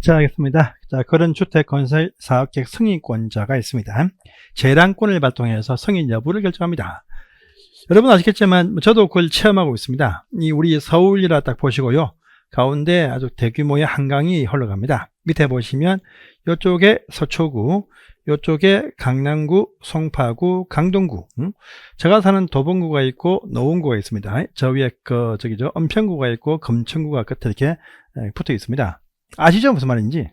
자, 알겠습니다. 자, 그런 주택 건설 사업계획 승인권자가 있습니다. 재량권을 발동해서 승인 여부를 결정합니다. 여러분 아시겠지만 저도 그걸 체험하고 있습니다. 우리 서울이라 딱 보시고요. 가운데 아주 대규모의 한강이 흘러갑니다. 밑에 보시면 이쪽에 서초구, 이쪽에 강남구, 송파구, 강동구, 제가 사는 도봉구가 있고 노원구가 있습니다. 저 위에 은평구가 있고 금천구가 끝에 이렇게 붙어 있습니다. 아시죠? 무슨 말인지?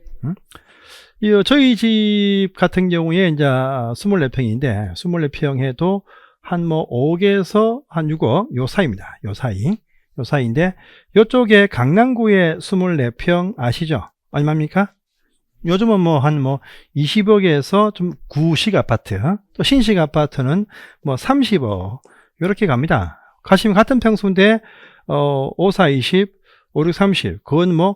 저희 집 같은 경우에 이제 24평인데 24평 해도 한 5억에서 한 6억 요 사이입니다. 요 사이인데 요쪽에 강남구에 24평 아시죠? 얼마입니까? 요즘은 한 20억에서 좀 구식 아파트, 또 신식 아파트는 30억 요렇게 갑니다. 가시면 같은 평수인데 5, 4, 20, 5, 6, 30 그건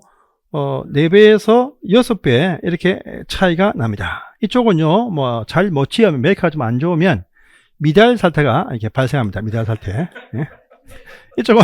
4배에서 6배 이렇게 차이가 납니다. 이쪽은요 잘 못 지으면 메이커가 좀 안 좋으면 미달 사태가 이렇게 발생합니다. 미달 사태. 예. 이쪽은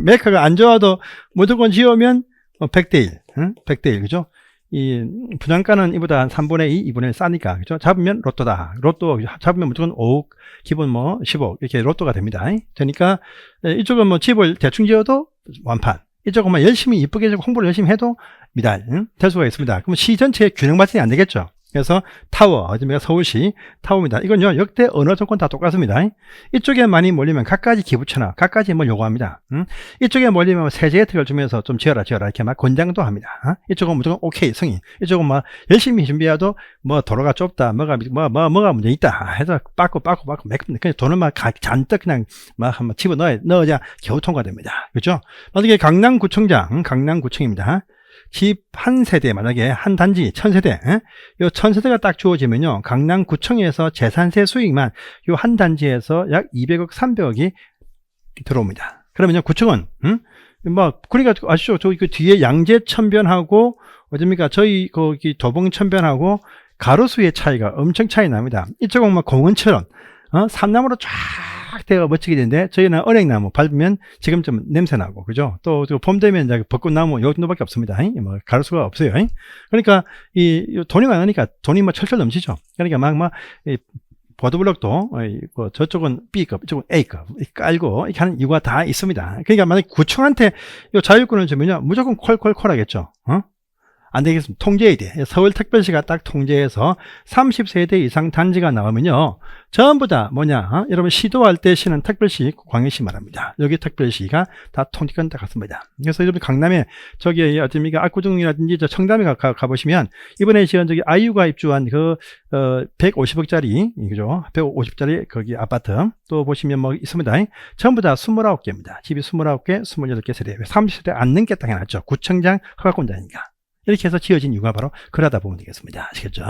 메이커가 안 좋아도 무조건 지으면 100대 1, 100대 1, 그죠? 이 분양가는 이보다 한 3분의 2, 2분의 1 싸니까, 그죠? 잡으면 로또다. 로또 잡으면 무조건 5억, 기본 10억 이렇게 로또가 됩니다. 되니까 이쪽은 집을 대충 지어도 완판. 이쪽은 열심히 이쁘게 홍보를 열심히 해도 미달 될 수가 있습니다. 그럼 시 전체에 균형 발전이 안 되겠죠. 그래서 타워, 어제가 서울시 타워입니다. 이건요 역대 어느 조건 다 똑같습니다. 이쪽에 많이 몰리면 각가지 기부처나 각가지 뭘 요구합니다. 이쪽에 몰리면 세제 혜택을 주면서 좀 지어라 이렇게 막 권장도 합니다. 이쪽은 무조건 오케이 승인. 이쪽은 열심히 준비해도 도로가 좁다, 뭐가 문제 있다 해서 빠꾸 그냥 돈을 잔뜩 그냥 한번 집어넣어야 겨우 통과됩니다. 그렇죠? 만약에 강남구청입니다. 집 한 세대, 만약에 한 단지 1000세대, 요 1000세대가 딱 주어지면요, 강남구청에서 재산세 수익만 요 한 단지에서 약 200억, 300억이 들어옵니다. 그러면요, 구청은, 그러니까 아시죠? 저기 그 뒤에 양재천변하고, 어딥니까? 저희 거기 도봉천변하고 가로수의 차이가 엄청 차이 납니다. 이쪽은 공원처럼, 삼나무로 쫙 대가 멋지게 되는데, 저희는 은행나무 밟으면 지금 좀 냄새나고, 그죠? 또 봄 되면 이제 벚꽃나무 요 정도밖에 없습니다. 가로수가 없어요. 그러니까 돈이 많으니까 돈이 철철 넘치죠. 그러니까 보도블록도 저쪽은 B급, 이쪽은 A급 깔고 이렇게 하는 이유가 다 있습니다. 그러니까 만약 구청한테 요 자율권을 주면요, 무조건 콜 하겠죠. 안 되겠습니다. 통제해야 돼. 서울특별시가 딱 통제해서 30세대 이상 단지가 나오면요, 전부 다 여러분 시도할 때 시는 특별시, 광역시 말합니다. 여기 특별시가 다 통제권 다 같습니다. 그래서 여러분 강남에 저기 어딥니까 압구정이라든지 저 청담에 가보시면 이번에 지은 저기 아이유가 입주한 150억짜리, 그죠? 150짜리 거기 아파트 또 보시면 있습니다. 전부 다 29개입니다. 집이 29개, 28개 세대. 30세대 안 넘게 딱 해놨죠. 구청장 허가권자니까. 이렇게 해서 지어진 이유가 바로 그러다 보면 되겠습니다. 아시겠죠?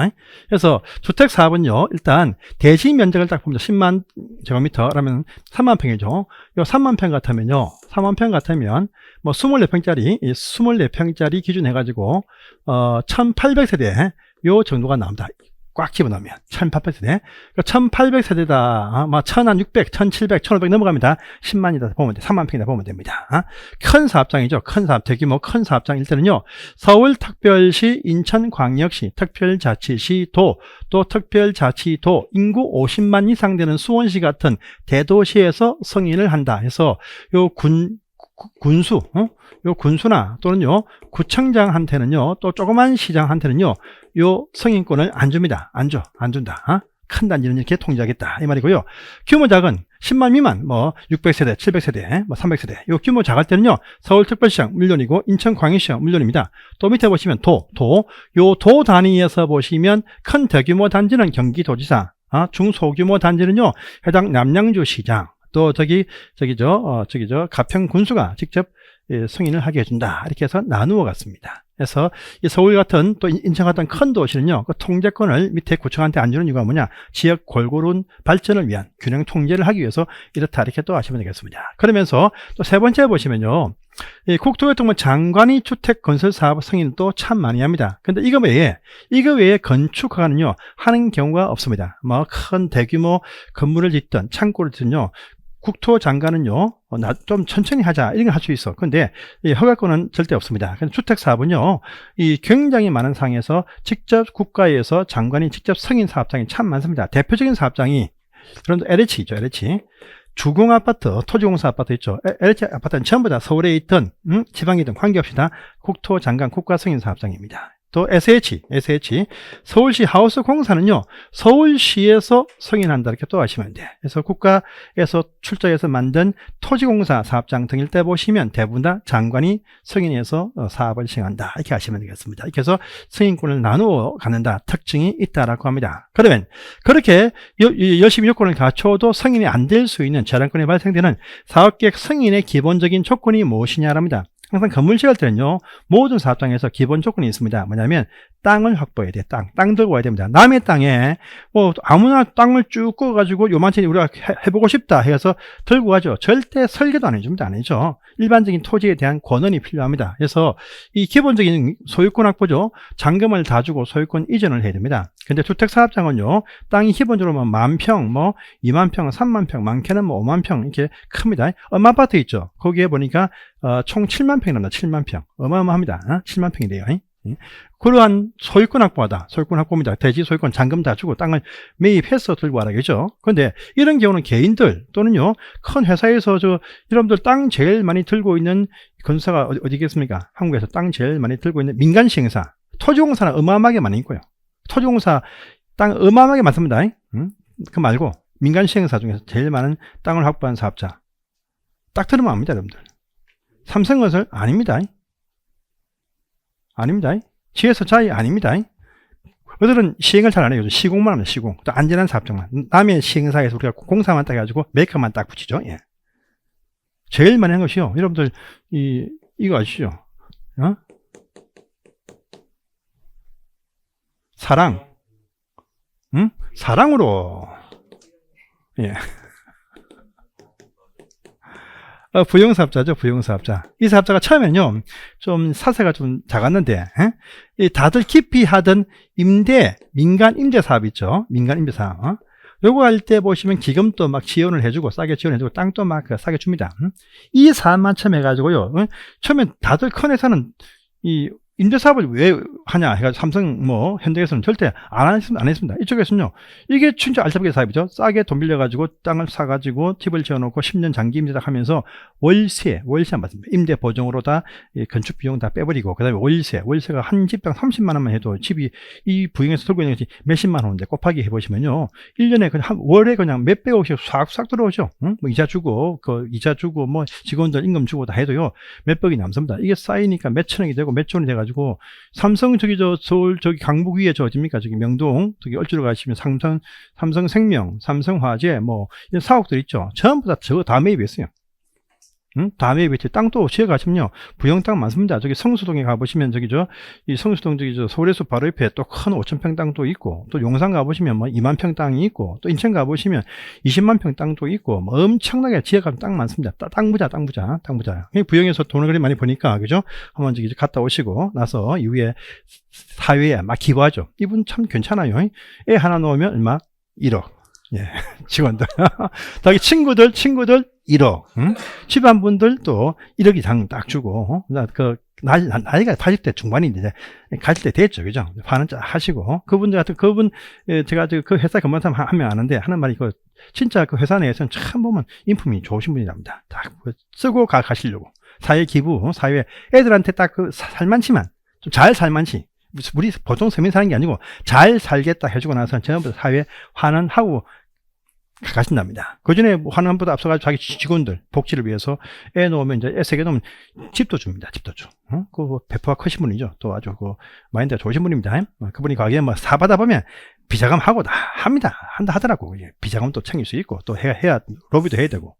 그래서 주택사업은요, 일단 대지 면적을 딱 보면 10만 제곱미터라면 3만 평이죠. 요 3만 평 같으면요, 3만 평 같으면 24평짜리 기준 해가지고 1800세대 요 정도가 나옵니다. 꽉 집어넣으면 1800세대, 1800세대다 1600, 1700, 1500 넘어갑니다. 10만이다 보면 돼. 3만 평이다 보면 됩니다. 큰 사업장이죠. 큰 사업, 대규모 큰 사업장일 때는요, 서울특별시, 인천광역시, 특별자치시, 또 특별자치도, 인구 50만 이상 되는 수원시 같은 대도시에서 승인을 한다 해서 요 군수나 또는요 구청장한테는요, 또 조그만 시장한테는요 요 승인권을 안 줍니다. 안 준다. 큰 단지는 이렇게 통제하겠다 이 말이고요. 규모 작은 10만 미만 600세대, 700세대, 300세대 요 규모 작을 때는요, 서울특별시장 물론이고 인천광역시장 물론입니다. 또 밑에 보시면 도 단위에서 보시면 큰 대규모 단지는 경기도지사, 중소규모 단지는요 해당 남양주시장, 또 가평 군수가 직접 승인을 하게 해준다. 이렇게 해서 나누어 갔습니다. 그래서 이 서울 같은 또 인천 같은 큰 도시는요, 그 통제권을 밑에 구청한테 안 주는 이유가 뭐냐? 지역 골고루 발전을 위한 균형 통제를 하기 위해서 이렇다. 이렇게 또 아시면 되겠습니다. 그러면서 또 세 번째 보시면요, 이 국토교통부 장관이 주택 건설 사업 승인도 참 많이 합니다. 근데 이거 외에 건축 허가는요 하는 경우가 없습니다. 큰 대규모 건물을 짓든 창고를 짓든요, 국토장관은요, 좀 천천히 하자, 이런 걸 할 수 있어. 근데 이 허가권은 절대 없습니다. 주택사업은요, 이 굉장히 많은 상에서 직접 국가에서 장관이 직접 승인 사업장이 참 많습니다. 대표적인 사업장이, 그런 LH 있죠, LH. 주공아파트, 토지공사 아파트 있죠. LH 아파트는 전부 다 서울에 있던, 지방이든 관계없이 다 국토장관 국가승인 사업장입니다. 또 SH, 서울시 하우스공사는요, 서울시에서 승인한다, 이렇게 또 아시면 돼. 그래서 국가에서 출자해서 만든 토지공사 사업장 등일 때 보시면 대부분 다 장관이 승인해서 사업을 시행한다, 이렇게 아시면 되겠습니다. 이렇게 해서 승인권을 나누어 갖는다, 특징이 있다라고 합니다. 그러면 그렇게 열심히 요건을 갖춰도 승인이 안 될 수 있는 재량권이 발생되는 사업계획 승인의 기본적인 조건이 무엇이냐랍니다. 항상 건물 지을 때는요, 모든 사업장에서 기본 조건이 있습니다. 뭐냐면 땅을 확보해야 돼. 땅 들고 와야 됩니다. 남의 땅에 뭐 아무나 땅을 쭉 꺼가지고 요만치 우리가 해보고 싶다 해서 들고 가죠. 절대 설계도 안 해줍니다. 안 해줘. 일반적인 토지에 대한 권한이 필요합니다. 그래서 이 기본적인 소유권 확보죠. 잔금을 다 주고 소유권 이전을 해야 됩니다. 근데 주택사업장은요, 땅이 기본적으로 뭐 10,000평, 뭐 20,000평, 30,000평, 많게는 뭐 50,000평 이렇게 큽니다. 엄마아파트 있죠. 거기에 보니까 총 70,000평이 납니다. 70,000평. 어마어마합니다. 70,000평이래요. 그러한 소유권 확보하다. 소유권 확보입니다. 대지 소유권 잔금 다 주고 땅을 매입해서 들고 와라겠죠. 그런데 이런 경우는 개인들 또는요, 큰 회사에서 여러분들 땅 제일 많이 들고 있는 건설사가 어디겠습니까? 한국에서 땅 제일 많이 들고 있는 민간 시행사. 토지공사는 어마어마하게 많이 있고요. 토지공사 땅 어마어마하게 많습니다. 그 말고 민간 시행사 중에서 제일 많은 땅을 확보한 사업자. 딱 들으면 압니다, 여러분들. 삼성건설 아닙니다. 아닙니다. GS자이 아닙니다. 그들은 시행을 잘 안 해요. 시공만 합니다. 시공. 또 안전한 사업장만. 남의 시행사에서 우리가 공사만 딱 해가지고 메이커만 딱 붙이죠. 예. 제일 많이 하는 것이요. 여러분들, 이거 아시죠? 사랑. 사랑으로. 예. 부영사업자죠, 부영사업자. 이 사업자가 처음에는요, 좀 사세가 좀 작았는데, 다들 깊이 하던 민간 임대 사업 있죠. 민간 임대 사업. 요거 할 때 보시면 기금도 막 지원을 해주고, 싸게 지원해주고, 땅도 막 싸게 줍니다. 이 사업만 처음 해가지고요, 처음엔 다들 큰 회사는 임대사업을 왜 하냐 해가지고 삼성 뭐 현대에서는 절대 안 했습니다. 이쪽에서는요, 이게 진짜 알짜배기 사업이죠. 싸게 돈 빌려가지고 땅을 사가지고 집을 지어놓고 10년 장기 임대다 하면서 월세 안 받습니다. 임대 보증으로 다 건축 비용 다 빼버리고, 그 다음에 월세가 한 집당 30만 원만 해도 집이 이 부영에서 들고 있는 것이 몇십만 원인데 곱하기 해보시면요, 1년에 그냥 월에 그냥 몇백억씩 싹 들어오죠. 뭐 이자 주고 뭐 직원들 임금 주고 다 해도요, 몇백이 남습니다. 이게 쌓이니까 몇천억이 되고 몇천원이 돼가지고, 삼성 서울 강북 위에 어딥니까? 명동 얼추로 가시면 삼성생명, 삼성화재 뭐 이런 사옥들 있죠. 전부 다 저거 다 매입했어요. 다 매입했지. 땅도 지어 가시면요, 부영 땅 많습니다. 성수동에 가보시면 이 성수동 서울에서 바로 옆에 또 큰 5,000평 땅도 있고, 또 용산 가보시면 뭐 2만 평 땅이 있고, 또 인천 가보시면 20만 평 땅도 있고, 뭐 엄청나게 지어가면 땅 많습니다. 땅 부자. 부영에서 돈을 그리 많이 버니까, 그죠? 한번 갔다 오시고 나서 이후에 사회에 막 기부하죠. 이분 참 괜찮아요. 애 하나 놓으면 얼마? 1억. 예, 직원들. 자기 친구들 1억. 집안분들도 1억 이상 딱 주고, 나이가 80대 중반인데, 가실 때 됐죠. 그죠? 반은 하시고. 그분, 제가 그 회사 근무한 사람 한 명 아는데, 하는 말이, 진짜 그 회사 내에서는 참 보면 인품이 좋으신 분이랍니다. 딱 쓰고 가시려고. 사회 기부, 사회 애들한테 딱 살만치만, 좀 잘 살만치. 우리 보통 서민 사는 게 아니고, 잘 살겠다 해주고 나서 전부 사회 환원하고 가신답니다. 그 전에 환원보다 앞서가지고 자기 직원들 복지를 위해서 애 놓으면, 이제 애 3개 놓으면 집도 줍니다. 집도 줘. 그 배포가 크신 분이죠. 또 아주 마인드가 좋으신 분입니다. 그분이 가게에 뭐 사받아 보면 비자금 하고 다 합니다. 하더라고. 비자금 또 챙길 수 있고, 또 해야 로비도 해야 되고,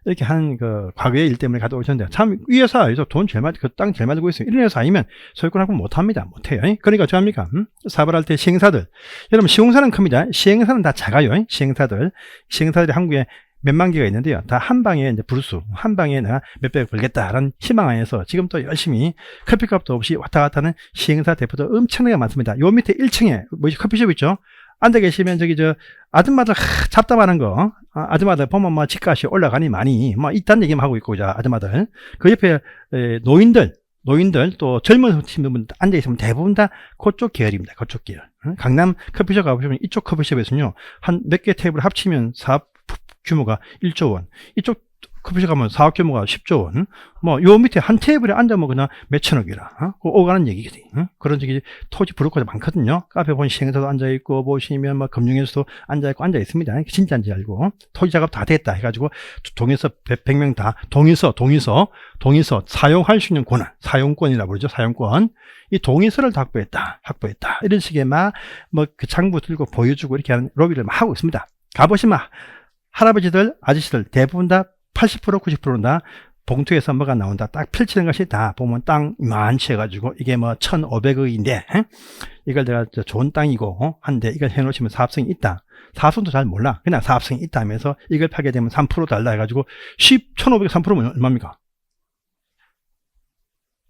이렇게 하는 과거의 일 때문에 갔다 오셨는데, 참, 이 회사에서 돈 제일 많이, 땅 제일 많이 들고 있어요. 이런 회사 아니면 소유권 확보 못 합니다. 못 해요. 그러니까 어떡합니까? 사업을 할 때 시행사들. 여러분, 시공사는 큽니다. 시행사는 다 작아요. 시행사들이 한국에 몇만 개가 있는데요. 다 한 방에 이제 한 방에 내가 몇백억 벌겠다라는 희망 안에서 지금 또 열심히 커피값도 없이 왔다 갔다 하는 시행사 대표도 엄청나게 많습니다. 요 밑에 1층에, 커피숍 있죠? 앉아 계시면 아줌마들 잡담하는 거, 아줌마들 보면 뭐 집값이 올라가니 많이 뭐 이딴 얘기만 하고 있고, 아줌마들 그 옆에 노인들 또 젊은 분들 앉아 있으면 대부분 다 그쪽 계열입니다. 그쪽 계열. 강남 커피숍 가보시면 이쪽 커피숍에서는요 한 몇 개 테이블 합치면 사업 규모가 1조 원, 이쪽 커피숍 가면 사업 규모가 10조 원, 뭐 요 밑에 한 테이블에 앉아면 그냥 몇천억이라 오가는 얘기거든. 그런 토지 브로커도 많거든요. 카페 보면 시행사도 앉아 있고, 보시면 뭐 금융에서도 앉아 있습니다. 진짜인지 알고 토지 작업 다 됐다 해가지고 동에서 100명 다 동의서 사용할 수 있는 권한, 사용권이라고 그러죠. 사용권. 이 동의서를 확보했다 이런 식의 그 장부 들고 보여주고 이렇게 하는 로비를 막 하고 있습니다. 가보시면 할아버지들 아저씨들 대부분 다 80% 90%는 다 봉투에서 뭐가 나온다 딱 펼치는 것이 다 보면 땅 많이 해가지고 이게 뭐 1,500억인데 이걸 내가 좋은 땅이고 한데 이걸 해놓으시면 사업성이 있다. 사업성도 잘 몰라. 그냥 사업성이 있다 하면서 이걸 파게 되면 3% 달라 해가지고 1,500 3%면 얼마입니까?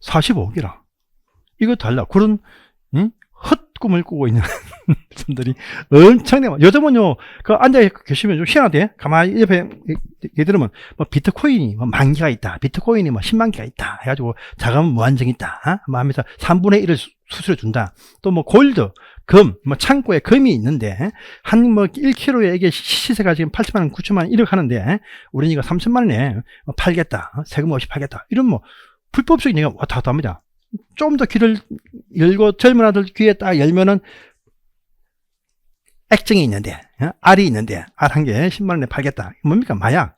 45억이라. 이거 달라. 그런 헛꿈을 꾸고 있는 분들이 엄청나요. 요즘은요, 앉아 계시면 좀 희한하대. 가만히 옆에 얘들으면 뭐 비트코인이 뭐 10,000개가 있다. 비트코인이 뭐 100,000 개가 있다. 해가지고 자금 무한정 있다. 뭐 하면서 3분의 1을 수수료 준다. 또 뭐 골드, 금, 뭐 창고에 금이 있는데 한 뭐 1kg에 이게 시세가 지금 80만 원, 9천만 원 이렇게 하는데 우리는 이거 3천만 원에 팔겠다. 세금 없이 팔겠다. 이런 뭐 불법적인 얘기가 왔다 갔다 합니다. 좀 더 귀를 열고 젊은 아들 귀에 딱 열면은 액정이 있는데, 알이 있는데, 알 한 개 10만 원에 팔겠다. 뭡니까? 마약.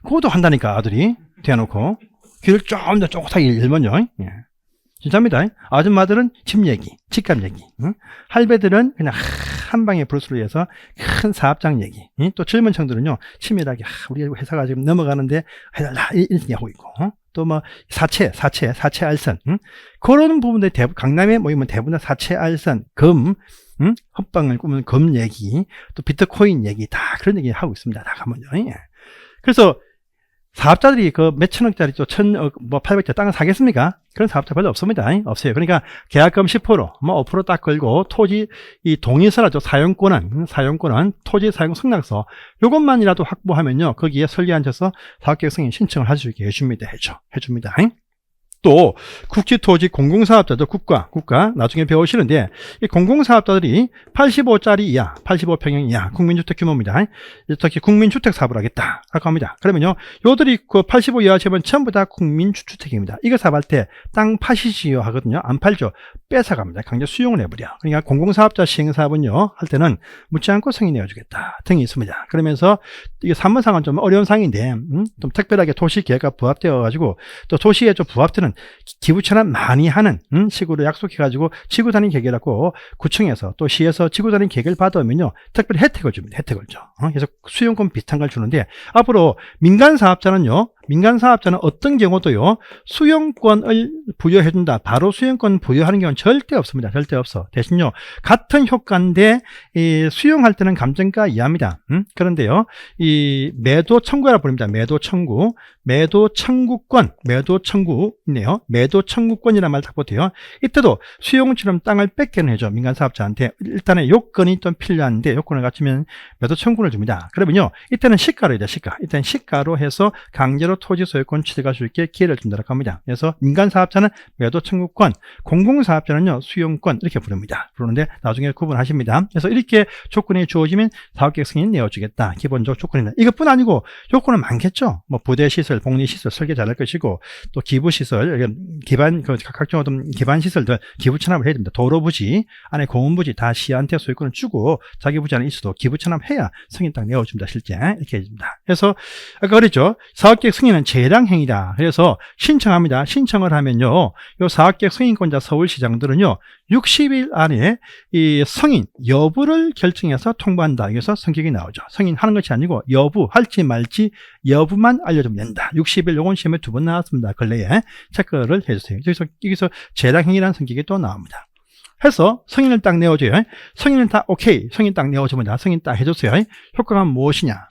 그것도 한다니까, 아들이. 대놓고. 귀를 좀 더 쪼긋하게 열면요. 예. 진짜입니다. 아줌마들은 집 얘기, 집값 얘기. 할배들은 그냥 한 방에 브루스를 위해서 큰 사업장 얘기. 또 젊은 청들은요, 치밀하게, 우리 회사가 지금 넘어가는데 해달라. 이런 얘기 하고 있고. 또 뭐 사채 알선 그런 부분들 강남에 모이면 대부분 사채 알선 금 헛방을 꾸는 금 얘기 또 비트코인 얘기 다 그런 얘기 하고 있습니다. 다 가면요. 그래서 사업자들이 그 몇천억짜리 또 800대 땅을 사겠습니까? 그런 사업자 별로 없습니다. 없어요. 그러니까 계약금 10%, 뭐 5% 딱 걸고 토지 이 동의서라죠. 사용권은 토지 사용 승낙서 요것만이라도 확보하면요. 거기에 설계앉아서 사업계획 승인 신청을 할 수 있게 해줍니다. 해줍니다. 또 국지토지 공공사업자도 국가 나중에 배우시는데 이 공공사업자들이 85짜리 이하 85평형 이하 국민주택 규모입니다. 이렇게 국민주택 사업을 하겠다 라고 합니다. 그러면요 요들이 그 85 이하 지역은 전부 다 국민주택입니다. 이거 사업할 때 땅 파시지요 하거든요. 안 팔죠. 뺏어갑니다. 강제 수용을 해버려. 그러니까 공공사업자 시행사업은요 할 때는 묻지 않고 승인해주겠다 등이 있습니다. 그러면서 이게 산문상은 좀 어려운 상인데 좀 특별하게 도시계획과 부합되어 가지고 또 도시에 좀 부합되는 기부천안 많이 하는 식으로 약속해가지고 지구단위 계획이라고 구청에서 또 시에서 지구단위 계획을 받으면요 특별히 혜택을 줍니다. 혜택을 줘. 그래서 수용권 비슷한 걸 주는데 앞으로 민간사업자는 어떤 경우도요 수용권을 부여해준다. 바로 수용권 부여하는 경우는 절대 없습니다. 절대 없어. 대신요 같은 효과인데 이 수용할 때는 감정가 이하입니다. 그런데요 이 매도 청구라고 부릅니다. 매도 청구권이네요. 매도 청구권이라는 말 딱 보세요. 이때도 수용처럼 땅을 뺏기는 해줘. 민간사업자한테 일단은 요건이 좀 필요한데 요건을 갖추면 매도 청구를 줍니다. 그러면요 이때는 시가로 해야 돼. 이때는 시가로 해서 강제로 토지 소유권 취득할 수 있게 기회를 준다고 합니다. 그래서 민간사업자는 매도 청구권, 공공사업자는요 수용권 이렇게 부르는데 나중에 구분하십니다. 그래서 이렇게 조건이 주어지면 사업계획 승인 내어주겠다. 기본적 조건이다. 이것뿐 아니고 조건은 많겠죠. 뭐 부대시설, 복리시설 설계 잘할 것이고 또 기부시설, 각종 어떤 기반시설들 기부 체납을 해야 됩니다. 도로부지, 안에 공원부지 다 시한테 소유권을 주고 자기 부지 안에 있어도 기부 체납해야 승인 딱 내어줍니다. 실제 이렇게 해줍니다. 그래서 아까 그랬죠. 사업계획 승인은 재량행위다. 그래서 신청합니다. 신청을 하면요, 요 사업계획 승인권자 서울시장들은요 60일 안에 이 승인 여부를 결정해서 통보한다. 여기서 성격이 나오죠. 승인하는 것이 아니고 여부 할지 말지 여부만 알려주면 된다. 60일 요건 시험에 2번 나왔습니다. 근래에 체크를 해주세요. 여기서 재량행위라는 성격이 또 나옵니다. 해서 승인을 딱 내어줘요. 승인은 다 오케이. 승인 딱 내어주면 승인 딱 해줬어요. 효과가 무엇이냐?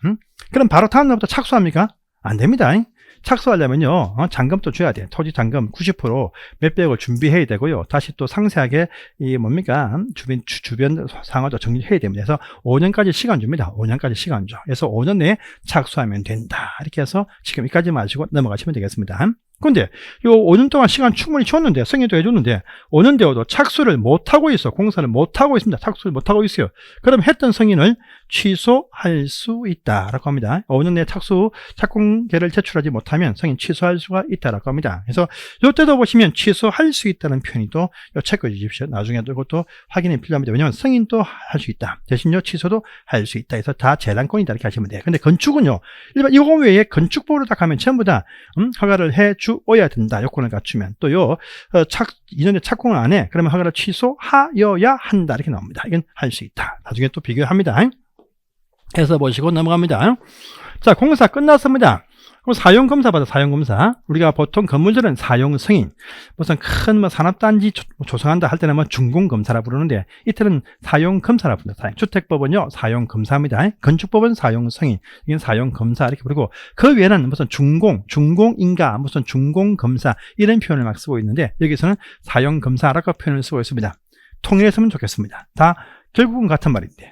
그럼 바로 다음 날부터 착수합니까? 안 됩니다. 착수하려면요, 잔금도 줘야 돼. 토지 잔금 90% 몇백을 준비해야 되고요. 다시 또 상세하게 이 뭡니까? 주변 상황도 정리해야 됩니다. 그래서 5년까지 시간 줍니다. 5년까지 시간 줘. 그래서 5년 내에 착수하면 된다. 이렇게 해서 지금 여기까지만 하시고 넘어가시면 되겠습니다. 근데 요 5년 동안 시간 충분히 줬는데, 승인도 해줬는데 5년 되어도 착수를 못하고 있어. 공사를 못하고 있습니다. 착수를 못하고 있어요. 그럼 했던 승인을 취소할 수 있다라고 합니다. 5년 내에 착공계를 제출하지 못하면 승인 취소할 수가 있다라고 합니다. 그래서 이때도 보시면 취소할 수 있다는 표현이 또 체크해 주십시오. 나중에 이것도 확인이 필요합니다. 왜냐하면 승인도 할 수 있다. 대신요 취소도 할 수 있다. 그래서 다 재량권이다 이렇게 하시면 돼요. 근데 건축은요, 일반 이거 외에 건축법으로 딱 하면 전부 다 허가를 해 주어야 된다. 요건을 갖추면 또요 2년에 착공을 안 해. 그러면 허가를 취소하여야 한다. 이렇게 나옵니다. 이건 할 수 있다. 나중에 또 비교합니다. 해서 보시고 넘어갑니다. 자, 공사 끝났습니다. 그럼 사용검사 받아, 사용검사. 우리가 보통 건물들은 사용승인, 무슨 큰 산업단지 조성한다 할 때는 준공검사라 부르는데, 이때는 사용검사라 부릅니다. 주택법은요, 사용검사입니다. 건축법은 사용승인, 이건 사용검사 이렇게 부르고, 그 외에는 무슨 준공인가, 무슨 준공검사, 이런 표현을 막 쓰고 있는데, 여기서는 사용검사라고 표현을 쓰고 있습니다. 통일했으면 좋겠습니다. 다 결국은 같은 말인데,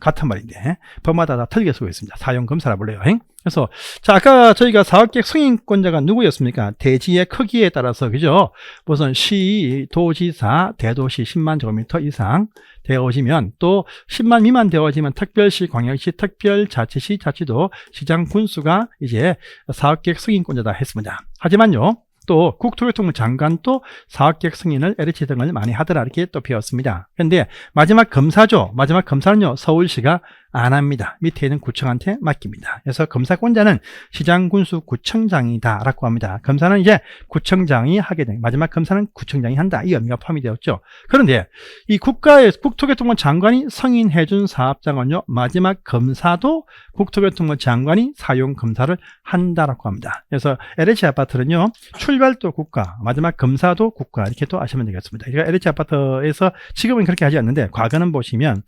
같은 말인데, 법마다 다 틀리게 쓰고 있습니다. 사용검사라 불러요. 그래서, 자, 아까 저희가 사업계획 승인권자가 누구였습니까? 대지의 크기에 따라서, 그죠? 무슨 시, 도지사, 대도시 10만 제곱미터 이상 되어지면, 또 10만 미만 되어지면 특별시, 광역시, 특별자치시, 자치도, 시장 군수가 이제 사업계획 승인권자다 했습니다. 하지만요, 또 국토교통부 장관도 사업계획 승인을 LH 등을 많이 하더라 이렇게 또 배웠습니다. 그런데 마지막 검사죠. 마지막 검사는요, 서울시가 안 합니다. 밑에 있는 구청한테 맡깁니다. 그래서 검사권자는 시장군수구청장이다 라고 합니다. 검사는 이제 구청장이 하게 된, 마지막 검사는 구청장이 한다, 이 의미가 포함이 되었죠. 그런데 이 국가의 국토교통부 장관이 승인해준 사업장은요, 마지막 검사도 국토교통부 장관이 사용검사를 한다라고 합니다. 그래서 LH 아파트는요, 출발도 국가, 마지막 검사도 국가, 이렇게 또 아시면 되겠습니다. 그러니까 LH 아파트에서 지금은 그렇게 하지 않는데, 과거는 보시면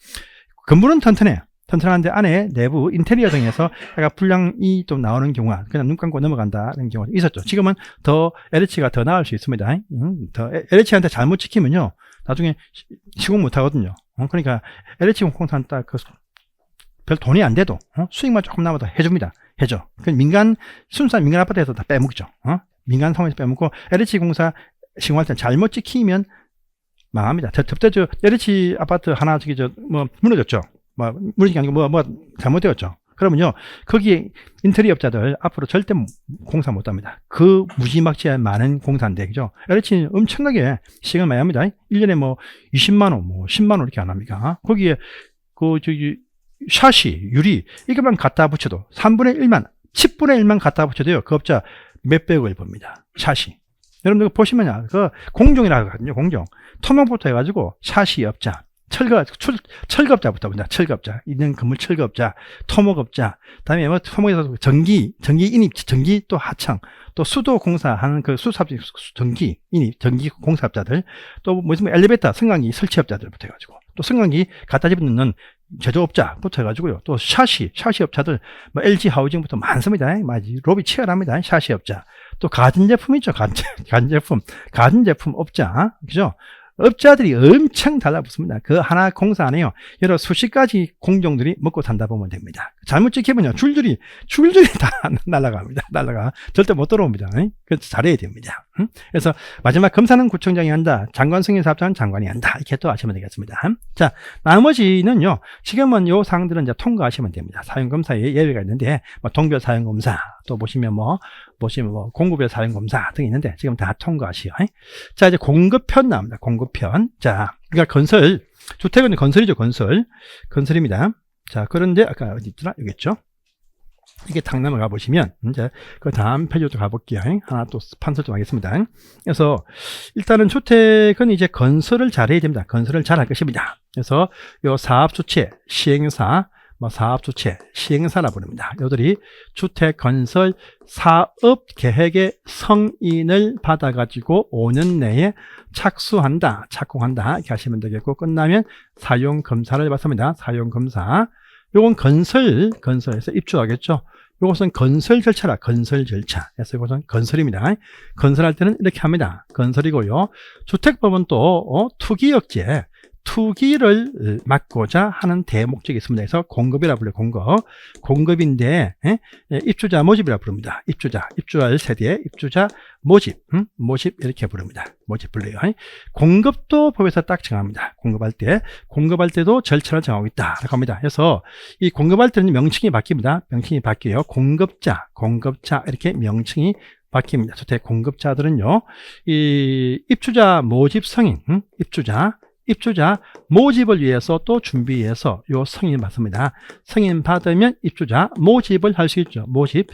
건물은 튼튼해요. 튼튼한데 안에 내부 인테리어 등에서 약간 불량이 좀 나오는 경우가, 그냥 눈 감고 넘어간다는 경우가 있었죠. 지금은 더 LH가 더 나을 수 있습니다. 더 LH한테 잘못 지키면요, 나중에 시공 못 하거든요. 그러니까 LH 공공사는 딱 별 돈이 안 돼도 수익만 조금 남아도 해줍니다. 해줘. 그 순수한 민간 아파트에서 다 빼먹죠. 민간 상황에서 빼먹고, LH 공사 시공할 때 잘못 지키면 망합니다. 접대 LH 아파트 하나 무너졌죠. 무너진 게 아니고 잘못되었죠. 그러면요, 거기 인테리어 업자들 앞으로 절대 공사 못 합니다. 그 무지막지한 많은 공사인데, 그죠? LH는 엄청나게 시간을 많이 합니다. 1년에 20만원, 10만원 이렇게 안 합니까? 거기에 샤시, 유리, 이것만 갖다 붙여도 3분의 1만, 10분의 1만 갖다 붙여도요, 그 업자 몇백을 법니다. 샤시. 여러분들 보시면요, 그 공정이라고 하거든요, 공정. 토목부터 해가지고 샤시 업자, 철거업자부터 봅니다. 철거업자, 있는 건물 철거업자, 토목업자, 다음에 토목에서 전기 인입, 전기 또 하청, 또 수도 공사하는 그 수사업자, 전기 인입, 전기 공사업자들, 또 엘리베이터, 승강기 설치업자들부터 해가지고, 또 승강기 갖다 집어넣는 제조업자부터 해가지고요, 또 샤시 업자들, LG 하우징부터 많습니다. 로비 치열합니다. 샤시 업자. 또 가전제품 있죠. 가전제품 업자, 그죠? 업자들이 엄청 달라붙습니다. 그 하나 공사 안에요, 여러 수십 가지 공종들이 먹고 산다 보면 됩니다. 잘못 지키면요, 줄줄이 다 날아갑니다. 절대 못 들어옵니다. 그래서 잘해야 됩니다. 그래서 마지막 검사는 구청장이 한다, 장관 승인 사업장은 장관이 한다, 이렇게 또 아시면 되겠습니다. 자, 나머지는요, 지금은 요 사항들은 이제 통과하시면 됩니다. 사용검사에 예외가 있는데, 동별 사용검사, 또 보시면 공급별 사용검사 등이 있는데, 지금 다 통과하시오. 자, 이제 공급편 나옵니다. 공급편. 자, 그러니까 주택은 건설이죠. 건설입니다. 자, 그런데 아까 어디 있더라? 여기 있죠. 이게 탁 넘어가 보시면, 이제 그 다음 페이지로 가볼게요. 하나 또 판서 좀 하겠습니다. 그래서 일단은 주택은 이제 건설을 잘해야 됩니다. 건설을 잘 할 것입니다. 그래서 요 사업주체, 시행사, 사업주체, 시행사라 부릅니다. 요들이 주택 건설 사업 계획의 성인을 받아가지고 5년 내에 착공한다 이렇게 하시면 되겠고, 끝나면 사용검사를 받습니다. 사용검사. 요건 건설에서 입주하겠죠. 이것은 건설 절차라, 건설 절차. 그래서 이것은 건설입니다. 건설할 때는 이렇게 합니다. 건설이고요. 주택법은 또 투기 억제, 투기를 막고자 하는 대목적이 있습니다. 그래서 공급이라 불러요. 공급인데 입주자 모집이라 부릅니다. 입주할 세대의 입주자 모집, 모집 이렇게 부릅니다. 모집 불러요. 공급도 법에서 딱 정합니다. 공급할 때도 절차를 정하고 있다라고 합니다. 그래서 이 공급할 때는 명칭이 바뀝니다. 명칭이 바뀌어요. 공급자 이렇게 명칭이 바뀝니다. 주택 공급자들은요, 이 입주자 모집 승인, 입주자 모집을 위해서 또 준비해서 요 승인 받습니다. 승인 받으면 입주자 모집을 할 수 있죠. 모집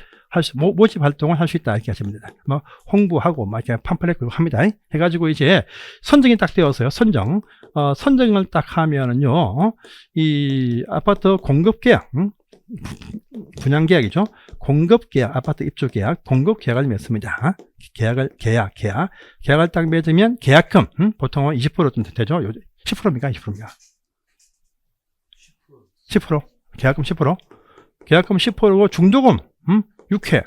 활동을 할 수 있다 이렇게 하시면 됩니다. 뭐 홍보하고 막 이렇게 팜플렛 그리고 합니다. 해가지고 이제 선정이 딱 되었어요. 선정을 딱 하면은요, 이 아파트 공급 계약, 분양 계약이죠. 공급 계약, 아파트 입주 계약, 공급 계약을 맺습니다. 계약을 딱 맺으면 계약금, 보통은 20% 되죠. 10%입니까? 20%입니까? 10%. 계약금 10%. 계약금 10%고 중도금, 6회.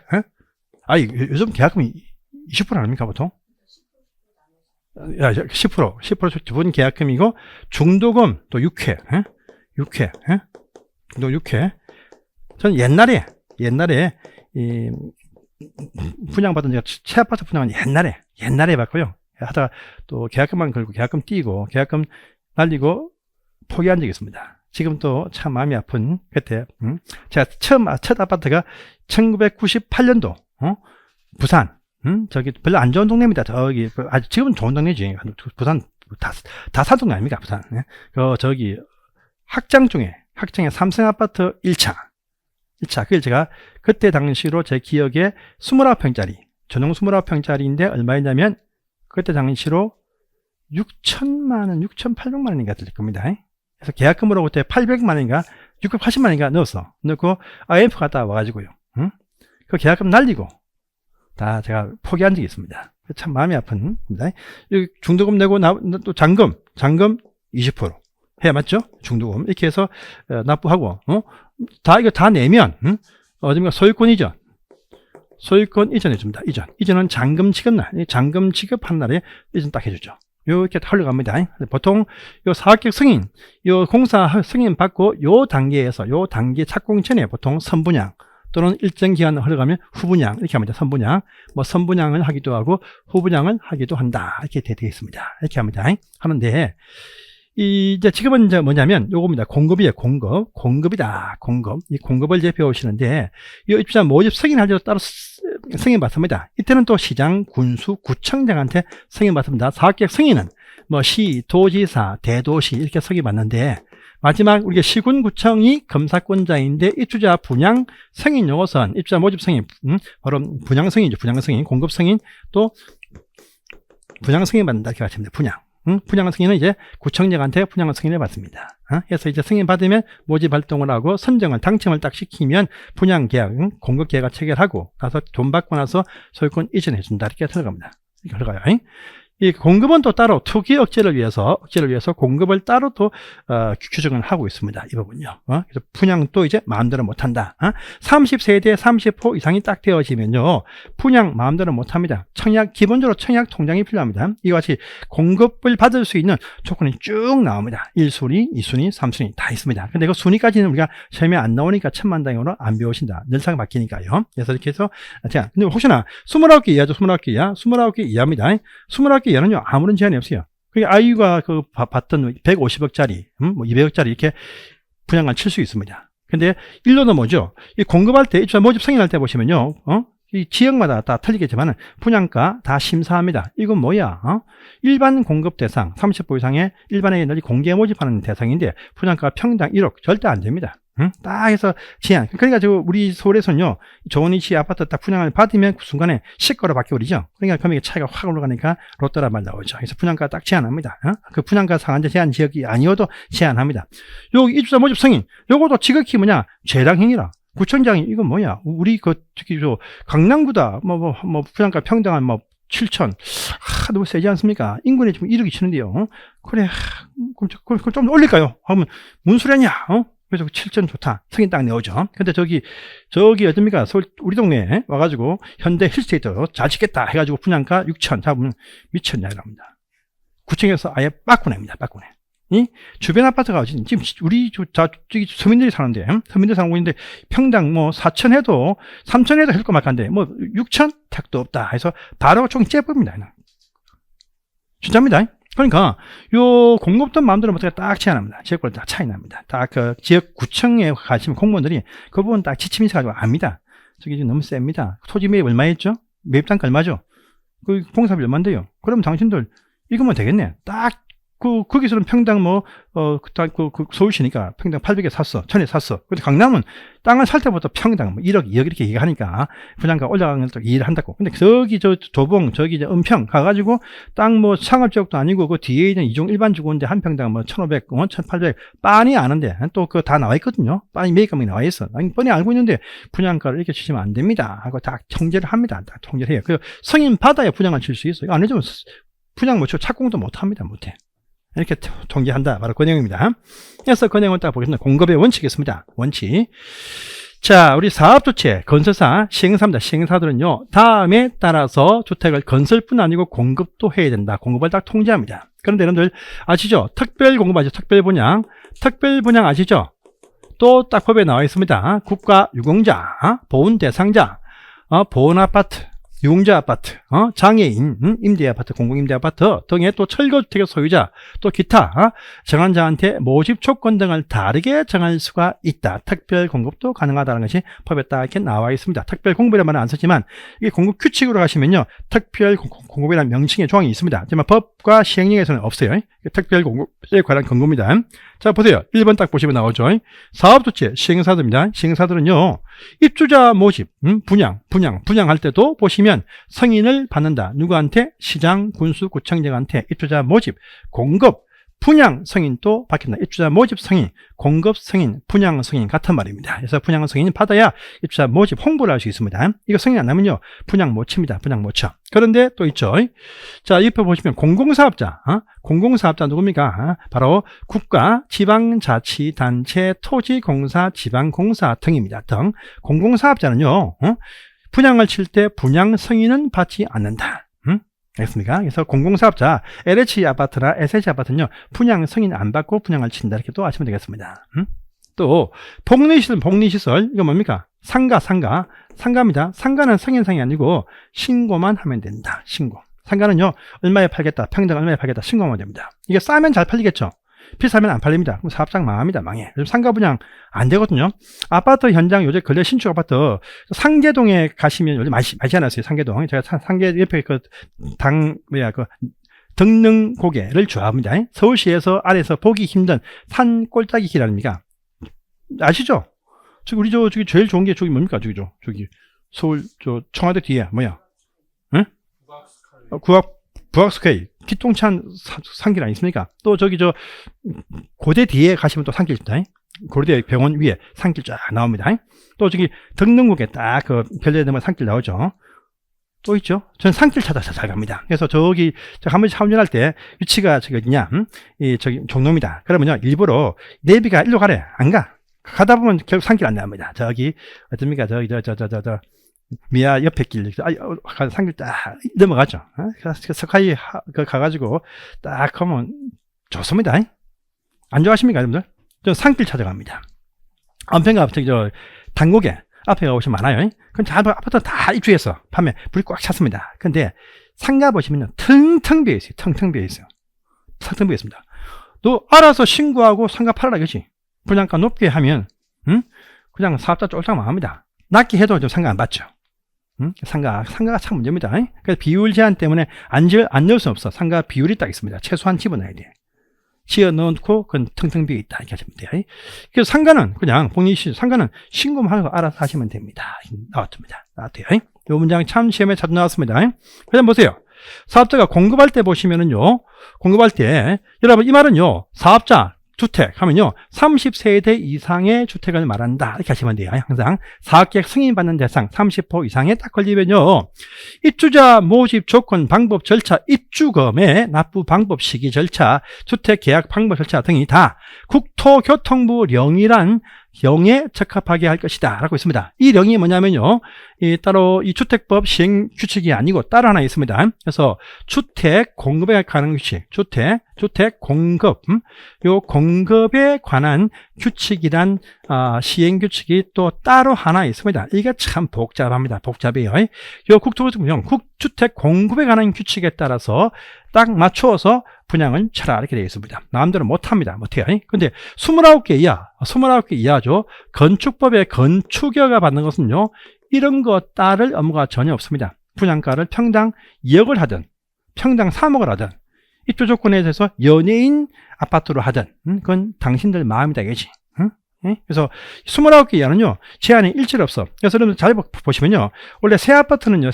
요즘 계약금이 20% 아닙니까, 보통? 10% 분 계약금이고, 중도금 또 6회. 6회. 중도 6회. 저는 옛날에 이 분양받은 제가 최아파트 분양은 옛날에 받고요. 하다가 또 계약금만 걸고 계약금 띄고 계약금 날리고 포기한 적이 있습니다. 지금 또 참 마음이 아픈 그때 제가 첫 아파트가 1998년도 부산 저기 별로 안 좋은 동네입니다. 저기 지금은 좋은 동네지. 부산 다 산 동네 아닙니까? 부산. 저기 확장의 삼성 아파트 1차. 그걸 제가 그때 당시로 제 기억에 29평짜리, 전용 29평짜리인데 얼마였냐면 그때 당시로 6천만원, 6,800만원인가 될 겁니다. 그래서 계약금으로 그때 800만원인가 680만원인가 넣고 IMF 갔다 와가지고요. 그 계약금 날리고 다 제가 포기한 적이 있습니다. 참 마음이 아픈 겁니다. 중도금 내고 또 잔금 20% 해야 맞죠? 중도금 이렇게 해서 납부하고 이거 다 내면 어딘가 소유권 이전 해줍니다. 이전은 잔금 지급날, 잔금 지급한 날에 이전 딱 해주죠. 이렇게 흘러갑니다. 보통 요 사업계획 승인, 요 공사 승인 받고 요 단계 착공 전에 보통 선분양 또는 일정 기간 흘러가면 후분양 이렇게 합니다. 선분양을 하기도 하고 후분양을 하기도 한다 이렇게 되어 있습니다. 이렇게 합니다. 하는데 이제 지금은 이제 뭐냐면 요겁니다. 공급이에요. 공급이다. 이 공급을 이제 배우시는데 이 입주자 모집 승인할 때도 따로 승인 받습니다. 이때는 또 시장, 군수, 구청장한테 승인 받습니다. 사업계획 승인은 뭐 시, 도지사, 대도시 이렇게 승인 받는데 마지막 우리가 시군구청이 검사권자인데 입주자 분양 승인 요것은 입주자 모집 승인 바로 분양 승인이죠. 분양 승인, 공급 승인 또 분양 승인 받는다 이렇게 하시면 돼요. 분양 승인은 이제 구청장한테 분양 승인을 받습니다. 그래서 이제 승인 받으면 모집 활동을 하고 당첨을 딱 시키면 분양 계약, 공급 계약을 체결하고 나서 돈 받고 나서 소유권 이전해 준다 이렇게 들어갑니다. 이렇게 들어가요. 이 공급은 또 따로 투기 억제를 위해서 공급을 따로 또 규정을 하고 있습니다. 이 부분요. 그래서 분양 또 이제 마음대로 못한다. 30세대 30호 이상이 딱 되어지면요, 분양 마음대로 못합니다. 기본적으로 청약 통장이 필요합니다. 이와 같이 공급을 받을 수 있는 조건이 쭉 나옵니다. 1순위, 2순위, 3순위 다 있습니다. 근데 그 순위까지는 우리가 시험에 안 나오니까 천만다행으로 안 배우신다. 늘상 바뀌니까요. 그래서 이렇게 해서 자, 근데 혹시나 29개 이하죠. 29개 이하입니다. 29개 이하는요 아무런 제한이 없어요. 그러니까 아이유가 받던 150억짜리, 뭐 200억짜리 이렇게 분양을 칠 수 있습니다. 근데 일로는 뭐죠? 이 공급할 때, 입주자 모집 승인할 때 보시면요, 이 지역마다 다 틀리겠지만 분양가 다 심사합니다. 이건 뭐야? 일반 공급 대상 30호 이상의 일반에게 널리 공개 모집하는 대상인데 분양가 평당 1억 절대 안 됩니다. 딱 해서 제한. 그러니까 우리 서울에서는요, 좋은 위치 아파트 딱 분양을 받으면 그 순간에 10거로 바뀌어버리죠. 그러니까 금액의 차이가 확 올라가니까 로또란 말 나오죠. 그래서 분양가 딱 제한합니다. 그 분양가 상한제 제한 지역이 아니어도 제한합니다. 여기 입주자 모집 승인, 요것도 지극히 뭐냐, 재량행위라. 구청장이 이건 뭐야? 우리 특히 강남구다. 뭐 분양가 평당한 7천. 너무 세지 않습니까? 인근에 지금 1억이 치는데요. 그래, 그럼 좀 올릴까요? 하면, 뭔 소리냐? 그래서 7천 좋다. 승인 딱 내오죠. 근데 저기 어딥니까? 서울 우리 동네에 와가지고 현대 힐스테이트 잘 짓겠다 해가지고 분양가 6천 잡으면 미쳤냐 이랍니다. 구청에서 아예 빠꾸냅니다. 빠꾸내. 이 주변 아파트가 지금 우리 저기 서민들이 사는데 서민들이 사는 곳인데 평당 뭐 4천 해도 3천 해도 할거 막한데 뭐 6천 택도 없다 해서 바로 좀 째봅니다. 진짜입니다. 그러니까 요 공급돈 마음대로 못하게 딱 제한합니다. 지역별 다 차이 납니다. 딱 그 지역 구청에 가시면 공무원들이 그 부분 딱 지침이 있어가지고 압니다. 저기 지금 너무 셉니다. 토지 매입 얼마였죠? 매입단가 얼마죠? 그 공사비 얼마인데요? 그러면 당신들 이거면 되겠네. 딱 거기서는 평당 서울시니까 평당 800에 샀어. 1000에 샀어. 근데 강남은 땅을 살 때부터 평당 1억, 2억 이렇게 얘기하니까 분양가 올라가는 것도 이해를 한다고. 근데 저기 도봉, 저기 은평 가가지고 땅 상업지역도 아니고 그 뒤에 있는 이종 일반 주거인데 한 평당 1,500, 1,800 빤히 아는데 또 그거 다 나와 있거든요. 빤히 매입가격이 나와 있어. 뻔히 알고 있는데 분양가를 이렇게 치시면 안 됩니다. 하고 다 통제를 합니다. 다 통제를 해요. 그 승인 받아야 분양을 칠 수 있어요. 안 해주면 분양 못 쳐, 착공도 못 합니다. 못해. 이렇게 통제한다. 바로 그 내용입니다. 그래서 그 내용을 딱 보겠습니다. 공급의 원칙이 있습니다. 원칙. 자, 우리 사업주체, 건설사, 시행사입니다. 시행사들은요, 다음에 따라서 주택을 건설뿐 아니고 공급도 해야 된다. 공급을 딱 통제합니다. 그런데 여러분들 아시죠? 특별 공급 아시죠? 특별 분양. 특별 분양 아시죠? 또 딱 법에 나와 있습니다. 국가 유공자, 보훈 대상자, 보훈 아파트, 유공자 아파트, 장애인, 임대 아파트, 공공임대 아파트 등의 또 철거주택의 소유자, 또 기타 정한자한테 모집 조건 등을 다르게 정할 수가 있다. 특별 공급도 가능하다는 것이 법에 딱 이렇게 나와 있습니다. 특별 공급이라는 말은 안 쓰지만 이게 공급 규칙으로 가시면요, 특별 공급이라는 명칭의 조항이 있습니다. 하지만 법과 시행령에서는 없어요. 특별 공급에 관한 권고입니다. 자, 보세요. 1번 딱 보시면 나오죠. 사업주체, 시행사들입니다. 시행사들은요, 입주자 모집, 분양할 때도 보시면 승인을 받는다. 누구한테? 시장, 군수, 구청장한테 입주자 모집, 공급, 분양 승인도 받겠다. 입주자 모집 승인, 공급 승인, 분양 승인 같은 말입니다. 그래서 분양 승인 받아야 입주자 모집 홍보를 할 수 있습니다. 이거 승인 안 나면요, 분양 못 칩니다. 분양 못 쳐. 그런데 또 있죠. 자, 옆에 보시면 공공사업자. 공공사업자 누굽니까? 바로 국가, 지방자치단체, 토지공사, 지방공사 등입니다. 등. 공공사업자는요, 분양을 칠 때 분양 승인은 받지 않는다. 알겠습니까? 그래서 공공사업자, LH 아파트나 SH 아파트는요, 분양 승인 안 받고 분양을 친다. 이렇게 또 아시면 되겠습니다. 또, 복리시설, 이거 뭡니까? 상가입니다. 상가는 승인상이 아니고, 신고만 하면 된다. 신고. 상가는요, 얼마에 팔겠다, 평당 얼마에 팔겠다, 신고하면 됩니다. 이게 싸면 잘 팔리겠죠? 비싸면 안 팔립니다. 그럼 사업장 망합니다. 망해. 요즘 상가 분양 안 되거든요. 아파트 현장 요새 근래 신축 아파트 상계동에 가시면 요즘 많지 않았어요. 상계동. 제가 상계 옆에 등릉 고개를 좋아합니다. 서울시에서 아래서 보기 힘든 산 꼴딱이 길 아닙니까? 아시죠? 우리 저기 제일 좋은 게 저기 뭡니까? 저기 서울 청와대 뒤에 뭐야? 응? 부학스카이 기똥찬 산길 아니습니까? 또 저기 고대 뒤에 가시면 또 산길 있다. 고대 병원 위에 산길 쫙 나옵니다. 또 저기 등릉국에 딱 별내에 되면 산길 나오죠. 또 있죠. 저는 산길 찾아서 잘 갑니다. 그래서 저기 한 번씩 차 운전할 때 위치가 저기 어디냐? 저기 종로입니다. 그러면요, 일부러 내비가 일로 가래. 안 가. 가다 보면 결국 산길 안 나옵니다. 저기 어떻습니까? 미아 옆에 길, 산길 딱 넘어가죠. 석하이 가가지고 딱 하면 좋습니다. 안 좋아하십니까, 여러분들? 저 산길 찾아갑니다. 안평가 단곡에 앞에 가보시면 많아요. 그럼 잘 아파트 다 입주해서 밤에 불이 꽉 찼습니다. 근데 상가 보시면요, 텅텅 비어 있어요. 텅텅 비어 있어요. 텅텅 비어 있습니다. 또 알아서 신고하고 상가 팔아라, 그치? 분양가 높게 하면, 그냥 사업자 쫄딱 망합니다. 낮게 해도 좀 상가 안 받죠. 상가가 참 문제입니다. 그래서 비율 제한 때문에 안 넣을 수 없어. 상가 비율이 딱 있습니다. 최소한 집어넣어야 돼. 지어 넣고 그건 텅텅 비어 있다. 이렇게 하시면 돼요. 그래서 상가는 그냥 상가는 신고만 하고 알아서 하시면 됩니다. 나왔습니다. 나왔대요. 이 문장 참 시험에 자주 나왔습니다. 그다음 보세요. 사업자가 공급할 때 보시면은요, 공급할 때 여러분 이 말은요, 사업자 주택 하면요 30세대 이상의 주택을 말한다 이렇게 하시면 돼요. 항상 사업계획 승인받는 대상 30호 이상에 딱 걸리면요 입주자 모집 조건 방법 절차 입주금의 납부 방법 시기 절차 주택 계약 방법 절차 등이 다 국토교통부 령이란 령에 적합하게 할 것이다 라고 있습니다. 이 령이 뭐냐면요 따로 이 주택법 시행 규칙이 아니고 따로 하나 있습니다. 그래서 주택 공급에 관한 규칙 주택 공급 요 공급에 관한 규칙이란 시행 규칙이 또 따로 하나 있습니다. 이게 참 복잡합니다. 복잡해요. 요 국토교통부 주택 공급에 관한 규칙에 따라서 딱 맞추어서 분양을 쳐라 이렇게 되어 있습니다. 마음대로 못합니다. 못해요. 근데 29개 이하죠. 건축법의 건축여가 받는 것은요 이런 것 따를 업무가 전혀 없습니다. 분양가를 평당 2억을 하든 평당 3억을 하든 입주 조건에 대해서 연예인 아파트로 하든 그건 당신들 마음이다 이거지. 그래서 29개 이하는요 제한이 일절 없어. 그래서 여러분 잘 보시면요 원래 새 아파트는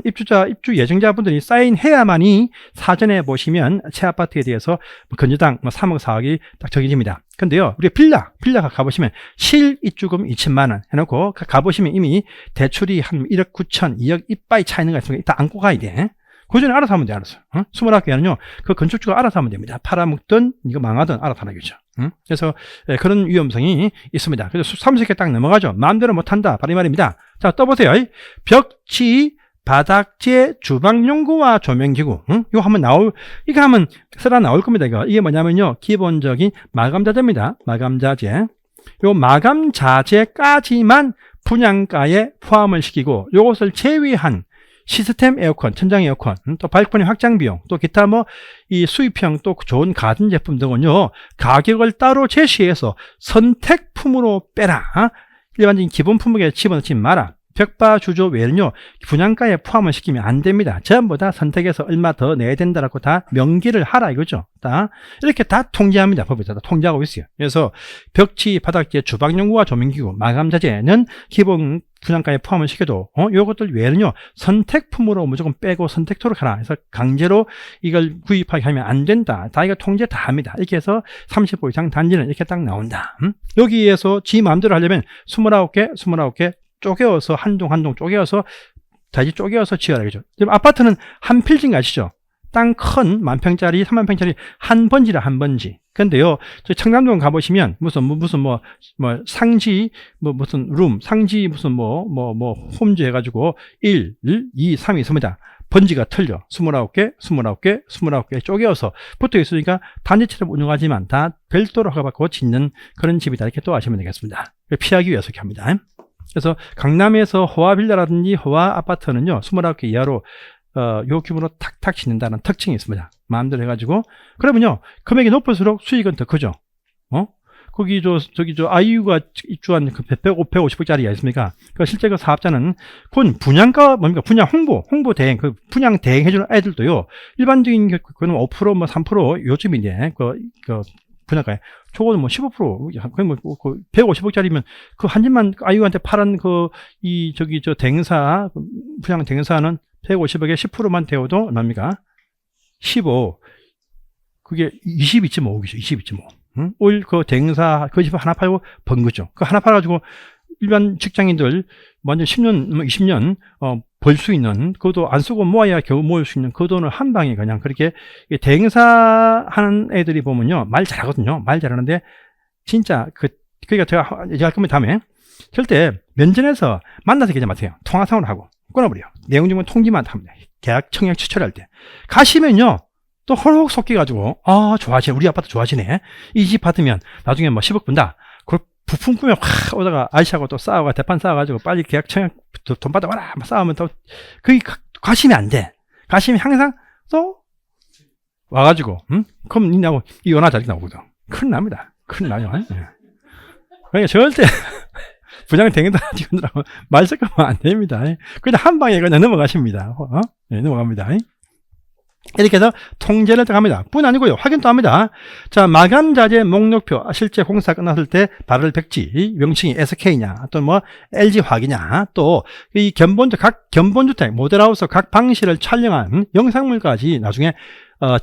입주 예정자분들이 사인해야만이 사전에 보시면 새 아파트에 대해서 건조당 3억 4억이 딱 정해집니다. 근데요 우리 빌라가 가보시면 실입주금 2천만 원 해놓고 가보시면 이미 대출이 한 1억 9천 2억 이빠이 차 있는 거 있으니까 일단 안고 가야 돼. 그 전에 알아서 하면 돼. 알아서 29개는요 그 건축주가 알아서 하면 됩니다. 팔아먹든 이거 망하든 알아서 하라겠죠. 그래서 그런 위험성이 있습니다. 그래서 30개 딱 넘어가죠. 마음대로 못한다 바로 이 말입니다. 자 떠보세요. 벽지 바닥재 주방용구와 조명기구 이거 한번 이거 하면 쓰라 나올 겁니다. 이게 뭐냐면요 기본적인 마감자재입니다. 마감자재 요 마감자재까지만 분양가에 포함을 시키고 요것을 제외한 시스템 에어컨, 천장 에어컨, 또 발코니 확장 비용, 또 기타 이 수입형 또 좋은 가전 제품 등은요 가격을 따로 제시해서 선택품으로 빼라. 일반적인 기본 품목에 집어넣지 마라. 벽파 주조 외에는요 분양가에 포함을 시키면 안 됩니다. 전부 다 선택해서 얼마 더 내야 된다라고 다 명기를 하라 이거죠. 이렇게 다 통제합니다. 법에서 다 통제하고 있어요. 그래서 벽지, 바닥재, 주방용구와 조명기구, 마감자재는 기본 분양가에 포함을 시켜도 요것들 외에는요 선택품으로 무조건 빼고 선택토록 하라. 그래서 강제로 이걸 구입하게 하면 안 된다. 다 이거 통제 다 합니다. 이렇게 해서 30호 이상 단지는 이렇게 딱 나온다. 여기에서 지 마음대로 하려면 29개 쪼개어서 한 동 쪼개어서 다시 쪼개어서 지어라 그죠. 지금 아파트는 한 필지인 거 아시죠? 땅 큰 만평짜리 3만평짜리 한 번지라 한 번지. 근데요 저희 청담동 가보시면 무슨 상지 무슨 룸 상지 무슨 홈즈 해가지고 1, 2, 3이 있습니다. 번지가 틀려 29개 쪼개어서 붙어 있으니까 단지처럼 운영하지만 다 별도로 허가받고 짓는 그런 집이다 이렇게 또 아시면 되겠습니다. 피하기 위해서 이렇게 합니다. 그래서 강남에서 호화 빌라라든지 호화 아파트는요 29개 이하로 요 규모로 탁탁 짓는다는 특징이 있습니다. 마음대로 해가지고 그러면요 금액이 높을수록 수익은 더 크죠. 거기 아이유가 입주한 그 150억짜리가 있습니까? 실제 그 사업자는 군 분양가 뭡니까? 분양 홍보 대행 그 분양 대행 해주는 애들도요 일반적인 그는 5% 3% 요즘인데 그 분양가에 저거는 15% 거의 150억짜리면 그 한 집만 아이유한테 팔은 대행사 분양 대행사는 150억에 10%만 되어도 얼마입니까? 15 그게 22.5억이죠. 22.5 올 그 대행사 그 집 하나 팔고 번 거죠. 그 하나 팔아가지고 일반 직장인들 완전 10년 20년 벌 수 있는 그것도 안 쓰고 모아야 겨우 모을 수 있는 그 돈을 한 방에 그냥 그렇게 대행사 하는 애들이 보면요 말 잘하거든요. 말 잘하는데 진짜 그러니까 제가 얘기할 거면 다음에 절대 면전에서 만나서 얘기하지 마세요. 통화상으로 하고 끊어버려. 내용 증명 통지만 합니다. 계약 청약 추천할 때 가시면요 또 홀혹 섞여가지고 좋아하시네 우리 아파트 좋아하시네 이 집 받으면 나중에 10억 분다. 부품 꾸며 확 오다가 아저씨하고 또 싸우고 대판 싸워가지고 빨리 계약 청약 돈 받아와라 싸우면 또 거기 가시면 안 돼. 가시면 항상 또 와가지고 그럼 니냐고 이혼하자 이렇게 나오거든. 큰일 납니다. 큰일 나요. 그러니까 절대 분양 대행사라고 말 섞으면 안 됩니다. 그냥 한 방에 그냥 넘어가십니다. 넘어갑니다. 이렇게 해서 통제를 합니다. 뿐 아니고요. 확인도 합니다. 자, 마감자재 목록표, 실제 공사 끝났을 때 발열 백지, 명칭이 SK냐, 또 LG화학이냐, 또 이 각 견본주택, 모델하우스 각 방실을 촬영한 영상물까지 나중에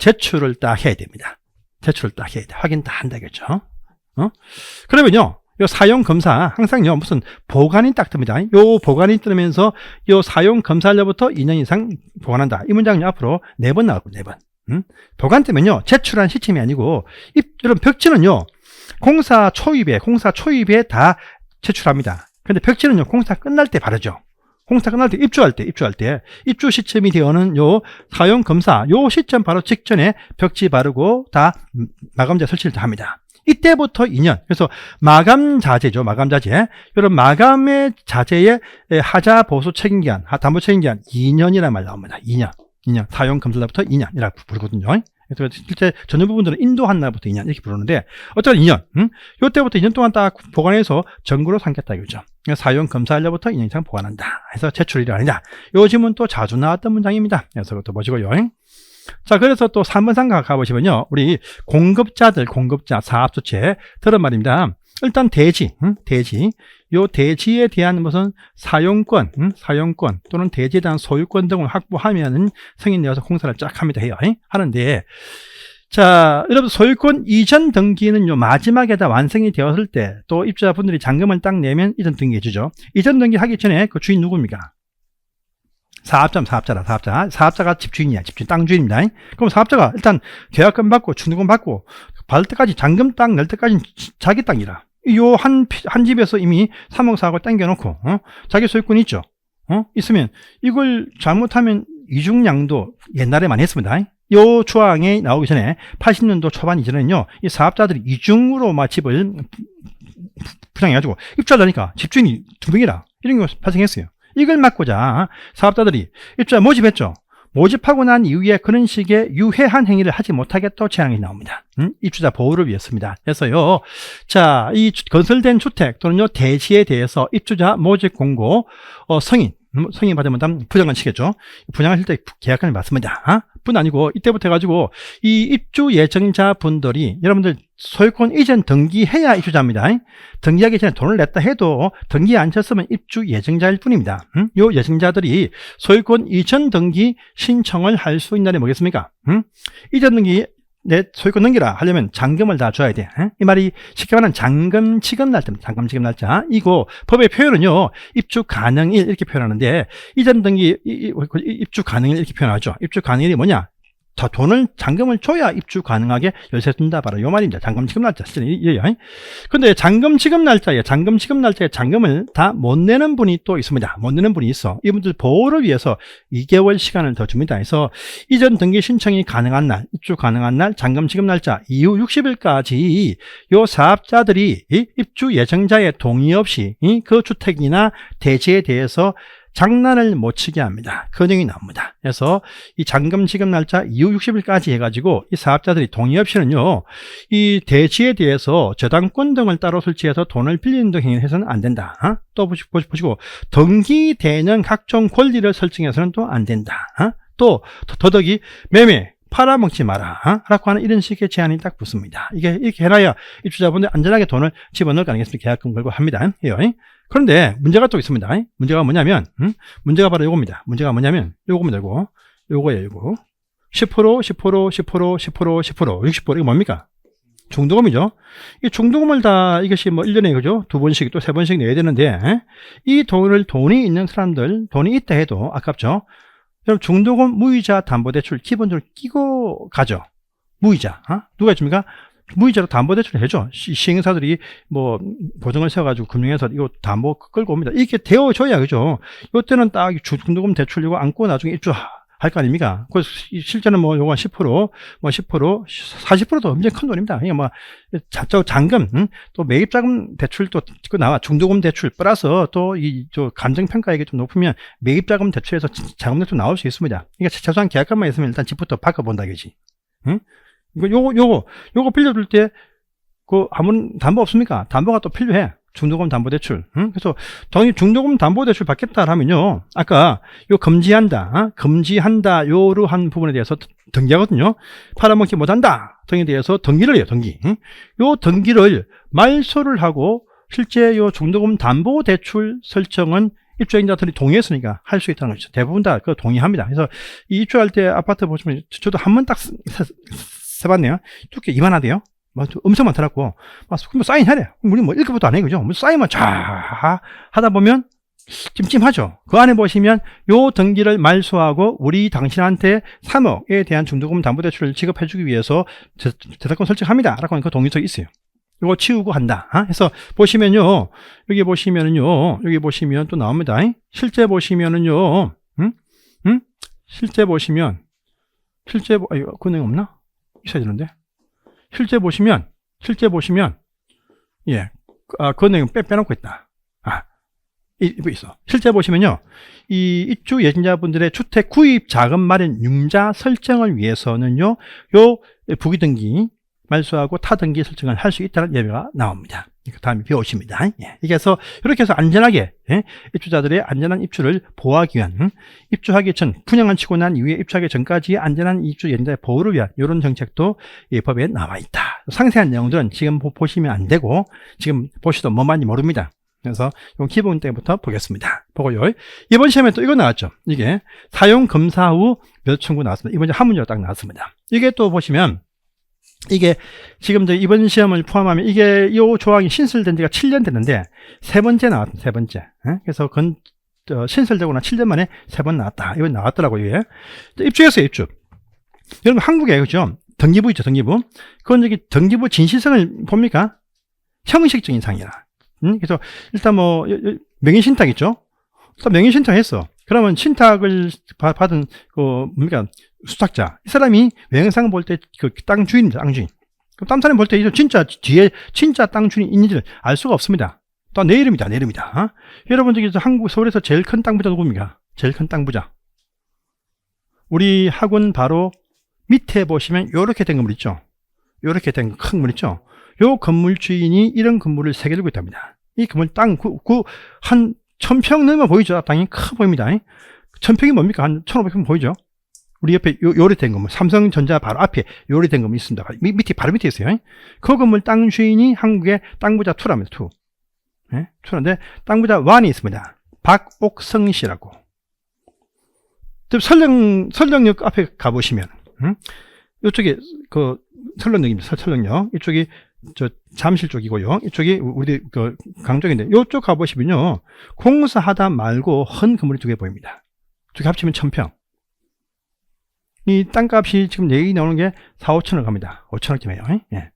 제출을 딱 해야 됩니다. 제출을 딱 해야 돼. 확인 다 한다겠죠. 그러면요, 요 사용 검사 항상요 무슨 보관이 딱 뜹니다. 요 보관이 뜨면서 요 사용 검사일로부터 2년 이상 보관한다. 이 문장은요 앞으로 4번 나올 겁니다. 4번. 보관 때문요 제출한 시점이 아니고 이런 벽지는요 공사 초입에 다 제출합니다. 근데 벽지는요 공사 끝날 때 바르죠. 공사 끝날 때 입주 시점이 되어는 요 사용 검사 요 시점 바로 직전에 벽지 바르고 다 마감자 설치를 다 합니다. 이때부터 2년. 그래서 마감 자재죠. 마감 자재. 이런 마감의 자재의 하자 보수 책임기한, 담보 책임기한 2년이라는 말 나옵니다. 2년. 사용 검사날부터 2년이라고 부르거든요. 그래서 실제 전후 부분들은 인도한 날부터 2년 이렇게 부르는데 어쨌든 2년. 이때부터 2년 동안 딱 보관해서 정구로 삼겠다 이거죠. 사용 검사일로부터 2년 이상 보관한다. 해서 제출일이 아니다. 요즘은 또 자주 나왔던 문장입니다. 그래서 그것도 보시고요. 자, 그래서 또 3번 상가 가보시면요. 우리 공급자, 사업주체, 들은 말입니다. 일단 대지. 요 대지에 대한 무슨 사용권 또는 대지에 대한 소유권 등을 확보하면은 승인 내어서 공사를 쫙 합니다. 하는데, 자, 여러분 소유권 이전 등기는 요 마지막에다 완성이 되었을 때 또 입주자분들이 잔금을 딱 내면 이전 등기 해주죠. 이전 등기 하기 전에 그 주인 누굽니까? 사업자가 집주인이야. 집주인, 땅 주인입니다. 그럼 사업자가 일단 계약금 받고, 중도금 받고, 받을 때까지, 잔금 땅 낼 때까지 자기 땅이라. 요 한 집에서 이미 3억 4억을 땡겨놓고, 자기 소유권이 있죠. 있으면, 이걸 잘못하면 이중양도 옛날에 많이 했습니다. 요 조항이 나오기 전에, 80년도 초반 이전에는요, 이 사업자들이 이중으로 막 집을 부양해가지고, 입주하려니까 집주인이 2명이라. 이런 거 발생했어요. 이걸 막고자 사업자들이 입주자 모집했죠. 모집하고 난 이후에 그런 식의 유해한 행위를 하지 못하게 또 제한이 나옵니다. 입주자 보호를 위해서입니다. 그래서요, 자, 이 건설된 주택 또는요 대지에 대해서 입주자 모집 공고 승인 받으면 부정을 치겠죠. 부정을 할 때 계약관이 맞습니다. 뿐 아니고 이때부터 해가지고 이 입주 예정자 분들이 여러분들 소유권 이전 등기해야 입주자입니다. 등기하기 전에 돈을 냈다 해도 등기에 안 쳤으면 입주 예정자일 뿐입니다. 요 예정자들이 소유권 이전 등기 신청을 할 수 있는 날이 뭐겠습니까? 이전 등기 내 소유권 넘기라 하려면 잔금을 다 줘야 돼. 이 말이 쉽게 말하면 잔금 지급 날짜입니다. 잔금 지급 날짜. 이거 법의 표현은요 입주 가능일 이렇게 표현하는데 이전 등기 입주 가능일 이렇게 표현하죠. 입주 가능일이 뭐냐? 더 돈을 잔금을 줘야 입주 가능하게 열쇠 준다 바로 이 말입니다. 잔금 지급 날짜 이래요. 근데 잔금 지급 날짜에 잔금을 다 못 내는 분이 또 있습니다. 못 내는 분이 있어. 이분들 보호를 위해서 2개월 시간을 더 줍니다. 그래서 이전 등기 신청이 가능한 날, 입주 가능한 날, 잔금 지급 날짜 이후 60일까지 요 사업자들이 입주 예정자의 동의 없이 그 주택이나 대지에 대해서 장난을 못 치게 합니다. 금형이 나옵니다. 그래서 이 잔금 지급 날짜 이후 60일까지 해가지고 이 사업자들이 동의 없이는요, 이 대지에 대해서 저당권 등을 따로 설치해서 돈을 빌리는 등 행위를 해서는 안 된다. 또 보시고 등기되는 각종 권리를 설정해서는 또 안 된다. 또 더더욱이 매매 팔아먹지 마라 라고 하는 이런 식의 제한이 딱 붙습니다. 이게 이렇게 해놔야 입주자분들 안전하게 돈을 집어넣을 거 아니겠습니까? 계약금 걸고 합니다. 그런데 문제가 또 있습니다. 문제가 뭐냐면 문제가 바로 요겁니다. 문제가 뭐냐면 요겁니다. 요거예요. 요거 10% 60% 이거 뭡니까? 중도금이죠. 이 중도금을 다 이것이 뭐 1년에 그죠? 2번씩 또 3번씩 내야 되는데 이 돈이 있는 사람들 돈이 있다 해도 아깝죠. 여러분 중도금 무이자 담보대출 기본적으로 끼고 가죠. 무이자 누가 해줍니까? 무이자로 담보대출을 해줘. 시행사들이 뭐 보증을 세워가지고 금융회사 이거 담보 끌고 옵니다. 이렇게 되어줘야 그죠. 이때는 딱 중도금 대출 이거 안고 나중에 입주할 거 아닙니까? 그래서 실제는 뭐 요거 10%, 40%도 엄청 큰 돈입니다. 이게 뭐 잔금, 또 매입자금 대출도 나와 중도금 대출 플러스 또 이 감정평가액이 좀 높으면 매입자금 대출에서 자금대출 나올 수 있습니다. 그러니까 최소한 계약금만 있으면 일단 집부터 바꿔본다 이거지. 요거 빌려줄 때, 아무런 담보 없습니까? 담보가 또 필요해. 중도금 담보대출. 그래서, 중도금 담보대출 받겠다 하면요. 아까, 금지한다, 요러한 부분에 대해서 등기하거든요. 팔아먹지 못한다. 등에 대해서 등기를 해요, 등기. 요 등기를 말소를 하고, 실제 요 중도금 담보대출 설정은 입주행자들이 동의했으니까 할 수 있다는 거죠. 대부분 다 동의합니다. 그래서 이 입주할 때 아파트 보시면 저도 한 번 딱 써봤네요. 두께 이만하대요. 엄청 많더라고. 사인하래. 우리 뭐 읽어봐도 안 해, 그죠? 사인만 쫙 하다 보면 찜찜하죠. 그 안에 보시면 요 등기를 말소하고 우리 당신한테 3억에 대한 중도금 담보대출을 지급해주기 위해서 저작권 설정합니다. 라고 하는 그 동의서가 있어요. 이거 치우고 한다. 해서 보시면요. 여기 보시면은요. 여기 보시면 또 나옵니다. 실제 보시면은요. 실제 보시면 이거 그 내용 없나? 있어야 되는데. 실제 보시면 예. 그 내용 빼놓고 있다. 이거 있어. 실제 보시면요. 이 입주 예정자분들의 주택 구입 자금 마련 융자 설정을 위해서는요. 요 부기등기 말소하고 타등기 설정을 할 수 있다는 예외가 나옵니다. 그 다음에 배우십니다. 예. 그래서 이렇게 해서 안전하게 입주자들의 안전한 입주를 보호하기 위한 입주하기 전 분양을 치고 난 이후에 입주하기 전까지의 안전한 입주 예정자의 보호를 위한 이런 정책도 이 법에 나와 있다. 상세한 내용들은 지금 보시면 안 되고 지금 보시도 뭐만지 모릅니다. 그래서 이 기본 때부터 보겠습니다. 보고요. 이번 시험에 또 이거 나왔죠. 이게 사용 검사 후 몇 청구 나왔습니다. 이번 한 문제가 딱 나왔습니다. 이게 또 보시면 이게 지금 이번 시험을 포함하면 이게 이 조항이 신설된 지가 7년 됐는데 세 번째 나왔습니다. 세 번째. 그래서 신설되고 나 7년 만에 3번 나왔다. 이번 나왔더라고요. 이게. 입주했어요. 입주. 여러분 한국에 그죠? 등기부 있죠. 등기부. 그건 저기 등기부 진실성을 봅니까? 형식적인 상이라. 그래서 일단 뭐 명의신탁 있죠. 일단 명의신탁 했어. 그러면 신탁을 받은 뭡니까 수탁자 이 사람이 외형상 볼 때 그 땅 주인입니다. 땅 주인. 그럼 딴 사람 볼 때 진짜 뒤에 진짜 땅 주인이 있는지를 알 수가 없습니다. 또 내 이름이다. 내 이름이다. 여러분 저기 한국 서울에서 제일 큰 땅 부자 누굽니까? 제일 큰 땅 부자. 우리 학원 바로 밑에 보시면 요렇게 된 건물 있죠. 요렇게 된 큰 건물 있죠. 요 건물 주인이 이런 건물을 3개 들고 있답니다. 이 건물 땅, 한 1000평 넘으면 보이죠? 땅이 커 보입니다. 1000평이 뭡니까? 한 1500평 보이죠? 우리 옆에 요리 된 건물, 삼성전자 바로 앞에 요리 된 건물 있습니다. 밑에, 바로 밑에 있어요. 그 건물 땅 주인이 한국의 땅부자 2랍니다. 2. 2인데, 땅부자 1이 있습니다. 박옥성 씨라고. 설령역 앞에 가보시면, 이쪽에, 설령역입니다. 설령역. 이쪽이, 잠실 쪽이고요. 이쪽이 우리 강쪽인데 이쪽 가보시면요. 공사하다 말고 헌 건물이 2개 보입니다. 2개 합치면 1000평. 이 땅값이 지금 얘기 나오는 게 4, 5천억 갑니다. 5천억쯤이에요. 예.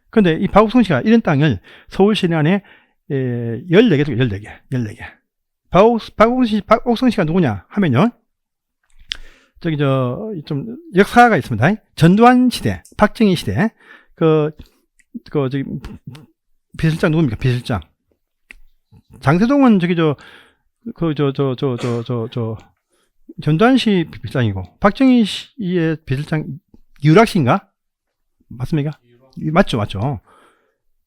그런데 이 박옥성 씨가 이런 땅을 서울시 내안에 14개, 14개. 박옥성 씨가 누구냐 하면요. 좀 역사가 있습니다. 전두환 시대, 박정희 시대, 저기, 비실장 누굽니까? 비실장. 장세동은 전두환 씨 비실장이고, 박정희 씨의 비실장, 유락 씨인가? 맞습니까? 맞죠.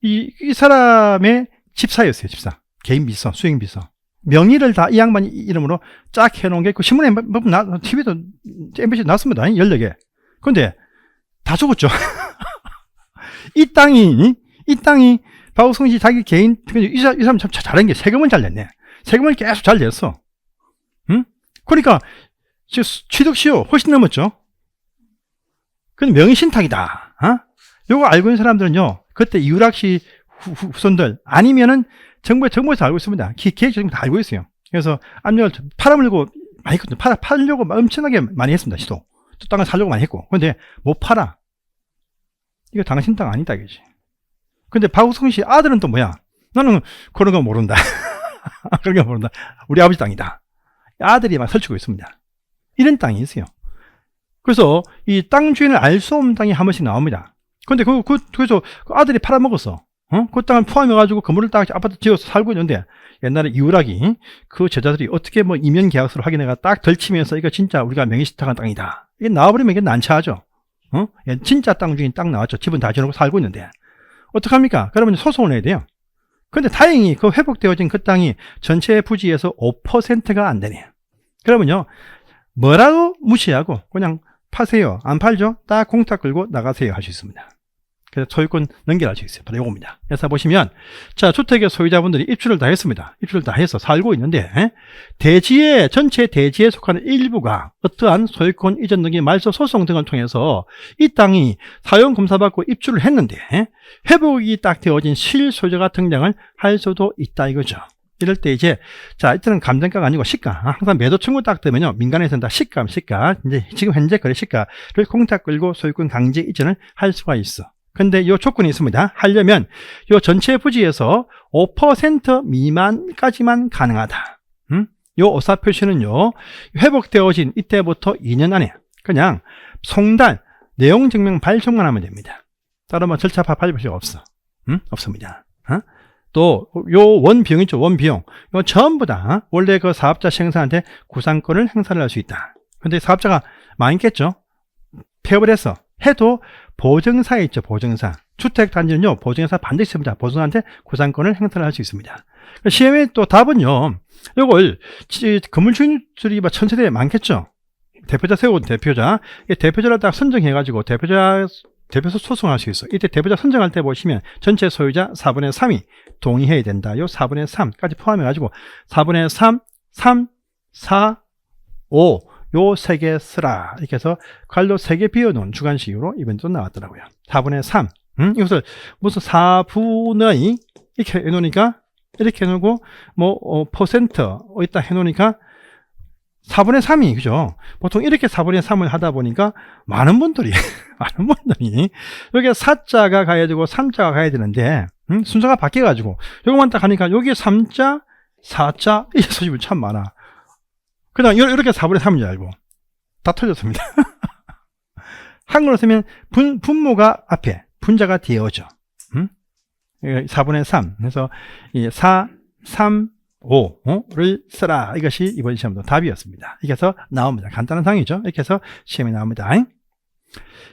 이 사람의 집사였어요, 집사. 개인 비서, 수행 비서. 명의를 다 이 양반 이름으로 쫙 해놓은 게 있고, 신문에 TV도, MBC 나왔습니다. 14개. 그런데, 다 죽었죠. 이 땅이 박옥성 씨 자기 개인, 이 사람 참 잘한 게 세금을 잘 냈네. 세금을 계속 잘 냈어. 그러니까 취득시효 훨씬 넘었죠. 그건 명의신탁이다. 요거 알고 있는 사람들은요, 그때 이유락 씨 후손들 아니면은 정부에서 알고 있습니다. 기획적으로 다 알고 있어요. 그래서 압력을 팔아물고 많이 했거든요. 팔려고 엄청나게 많이 했습니다. 시도. 또 땅을 사려고 많이 했고. 그런데 못 팔아. 이거 당신 땅 아니다, 이거지. 근데 박옥성 씨 아들은 또 뭐야? 나는 그런 거 모른다. 그런 거 모른다. 우리 아버지 땅이다. 아들이 막 설치고 있습니다. 이런 땅이 있어요. 그래서 이 땅 주인을 알 수 없는 땅이 한 번씩 나옵니다. 근데 그래서 그 아들이 팔아먹었어. 그 땅을 포함해가지고 건물을 딱 아파트 지어서 살고 있는데 옛날에 이우락이 그 제자들이 어떻게 뭐 이면 계약서를 확인해가 딱 덜치면서 이거 진짜 우리가 명의신탁한 땅이다. 이게 나와버리면 이게 난처하죠. 진짜 땅 주인 딱 나왔죠. 집은 다 지어놓고 살고 있는데. 어떡합니까? 그러면 소송을 해야 돼요. 근데 다행히 그 회복되어진 그 땅이 전체 부지에서 5%가 안 되네요. 그러면요, 뭐라도 무시하고 그냥 파세요. 안 팔죠? 딱 공탁 끌고 나가세요. 할 수 있습니다. 그래서 소유권 연결할 수 있어요. 바로 이겁니다. 그래서 보시면, 자, 주택의 소유자분들이 입주를 다 했습니다. 입주를 다 해서 살고 있는데, 전체 대지에 속하는 일부가 어떠한 소유권 이전 등기 말소 소송 등을 통해서 이 땅이 사용 검사받고 입주를 했는데, 회복이 딱 되어진 실소유자가 등장을 할 수도 있다 이거죠. 이럴 때 이제, 자, 이때는 감정가가 아니고 시가. 항상 매도 청구 딱 되면요. 민간에서는 다 시가. 이제 지금 현재 거래 시가를 공탁 끌고 소유권 강제 이전을 할 수가 있어. 근데 이 조건이 있습니다. 하려면 이 전체 부지에서 5% 미만까지만 가능하다. 요 오사 표시는요. 회복되어진 이때부터 2년 안에 그냥 송달, 내용 증명 발송만 하면 됩니다. 따로 뭐 절차 밟을 필요가 없어. 없습니다. 또, 요 원비용 있죠, 원비용. 요 전부 다, 원래 그 사업자 시행사한테 구상권을 행사를 할 수 있다. 근데 사업자가 망했겠죠? 폐업을 했어. 해도 보증사 있죠, 보증사. 주택단지는요, 보증사 반드시 있습니다. 보증사한테 구상권을 행사를 할 수 있습니다. 시험의 또 답은요, 요걸, 건물주인들이 막 천세대에 많겠죠? 대표자 세운 대표자. 대표자를 딱 선정해가지고, 대표소 소송할 수 있어. 이때 대표자 선정할 때 보시면 전체 소유자 4분의 3이 동의해야 된다. 요 4분의 3까지 포함해가지고 4분의 3, 3, 4, 5 요 세 개 쓰라. 이렇게 해서 칼로 3개 비워놓은 주관식으로 이번에 또 나왔더라고요. 4분의 3. 이것을 무슨 4분의 이렇게 해놓으니까 이렇게 해놓고 뭐 퍼센트 있다 해놓으니까 4분의 3이, 그죠? 보통 이렇게 4분의 3을 하다 보니까 많은 분들이 여기에 4자가 가야 되고 3자가 가야 되는데, 순서가 바뀌어가지고, 요것만 딱 하니까 여기에 3자, 4자, 이 소집이 참 많아. 그다음 이렇게 4분의 3인 줄 알고. 다 틀렸습니다. 한글로 쓰면 분모가 앞에, 분자가 뒤에 오죠. 4분의 3. 그래서 이 4, 3, 5를 쓰라. 이것이 이번 시험도 답이었습니다. 이렇게 해서 나옵니다. 간단한 상이죠. 이렇게 해서 시험이 나옵니다.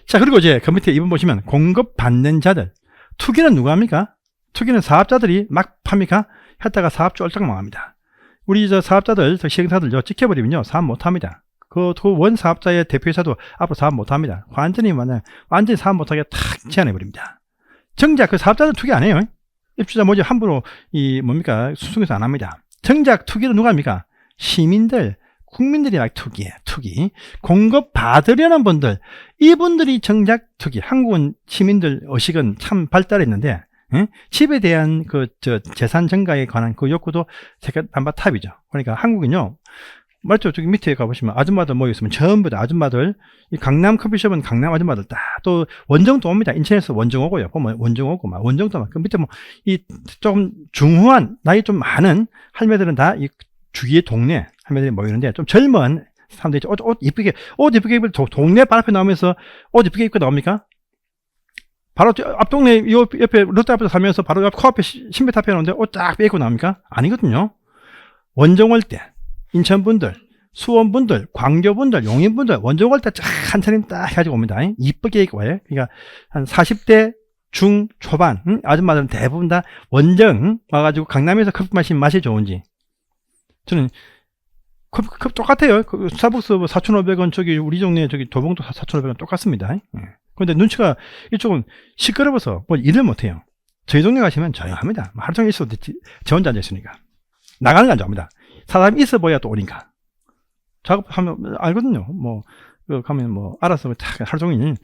자, 그리고 이제 그 밑에 2번 보시면 공급받는 자들. 투기는 누가 합니까? 투기는 사업자들이 막 팝니까? 했다가 사업주 얼짝 망합니다. 우리 저 사업자들, 시행사들요, 찍혀버리면요, 사업 못 합니다. 그 원 사업자의 대표이사도 앞으로 사업 못 합니다. 완전히 사업 못하게 탁 제한해버립니다. 정작 그 사업자들 투기 안 해요. 입주자 모집 함부로 수송해서 안 합니다. 정작 투기는 누가 합니까? 시민들, 국민들이 막 투기예요. 투기. 공급 받으려는 분들, 이분들이 정작 투기. 한국은 시민들 의식은 참 발달했는데, 집에 대한 재산 증가에 관한 그 욕구도 세계 반바탑이죠. 그러니까 한국은요, 맞죠? 저기 밑에 가보시면 아줌마들 모여있으면 전부 다 아줌마들, 이 강남 커피숍은 강남 아줌마들 또 원정도 옵니다. 인천에서 원정 오고요. 보면 원정 오고, 원정도 막. 그 밑에 조금 중후한, 나이 좀 많은 할매들은 다 이 주위의 동네 할매들이 모이는데, 좀 젊은 사람들이 옷 이쁘게 입고 동네 발 앞에 나오면서 옷 이쁘게 입고 나옵니까? 바로 앞 동네 요 옆에 롯데 앞에서 살면서 바로 옆 코앞에 신베타 앞에 나오는데 옷 쫙 빼입고 나옵니까? 아니거든요. 원정 올 때. 인천분들, 수원분들, 광교분들, 용인분들, 원정 올 때 쫙 한 차림 딱 해가지고 옵니다. 이쁘게 입고 와요. 그러니까 한 40대 중초반, 아줌마들은 대부분 다 원정 와가지고 강남에서 커피 마시면 맛이 좋은지. 저는 커피 똑같아요. 스타벅스 4,500원 저기 우리 동네 저기 도봉도 4,500원 똑같습니다. 그런데 눈치가 이쪽은 시끄러워서 일을 못해요. 저희 동네 가시면 조용합니다. 하루 종일 있어도 저 혼자 앉아있으니까. 나가는 거 안 좋아합니다. 사람이 있어 보여야 또 오니까. 작업하면 알거든요. 가면 알아서 하루 종일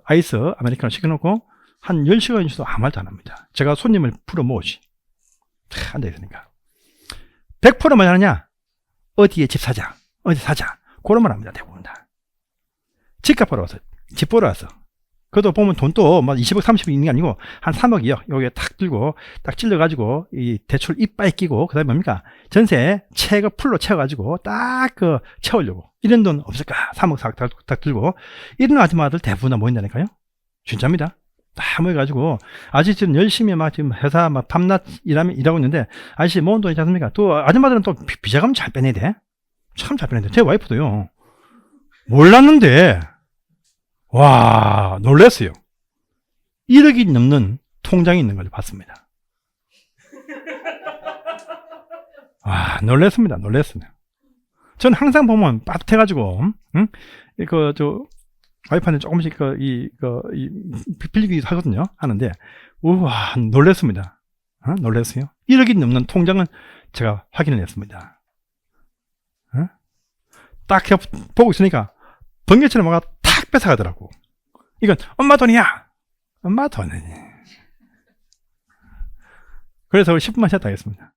아이스 아메리카노 시켜놓고 한 10시간 있어도 아무 말도 안 합니다. 제가 손님을 풀어 모으지. 앉아있으니까. 100%만 하느냐? 어디에 집 사자. 어디 사자. 그런 말 합니다. 대부분 다. 집값 보러 와서. 집 보러 와서. 그것도 보면 돈도 20억, 30억 있는 게 아니고 한 3억이요. 여기에 탁 들고 딱 찔러가지고 이 대출 이빨 끼고 그다음에 뭡니까? 전세 채가 풀로 채워가지고 딱 채우려고. 이런 돈 없을까? 3억, 4억 딱 들고 이런 아줌마들 대부분 다 모인다니까요. 진짜입니다. 다 모여가지고 아직 지금 열심히 지금 회사 밤낮 일하고 있는데 아저씨 모은 돈 있지 않습니까? 또 아줌마들은 또 비자금 잘 빼내야 돼. 참 잘 빼내야 돼. 제 와이프도요. 몰랐는데 와, 놀랐어요. 1억이 넘는 통장이 있는 걸 봤습니다. 와, 놀랐습니다. 저는 항상 보면 빠듯해가지고, 와이프한테 조금씩 빌리기도 하거든요. 하는데, 우와, 놀랬습니다. 놀랬어요. 1억이 넘는 통장은 제가 확인을 했습니다. 딱 보고 있으니까 번개처럼 와가 탁 뺏어가더라고. 이건 엄마 돈이야. 엄마 돈이니. 그래서 10분만 쉬었다 하겠습니다.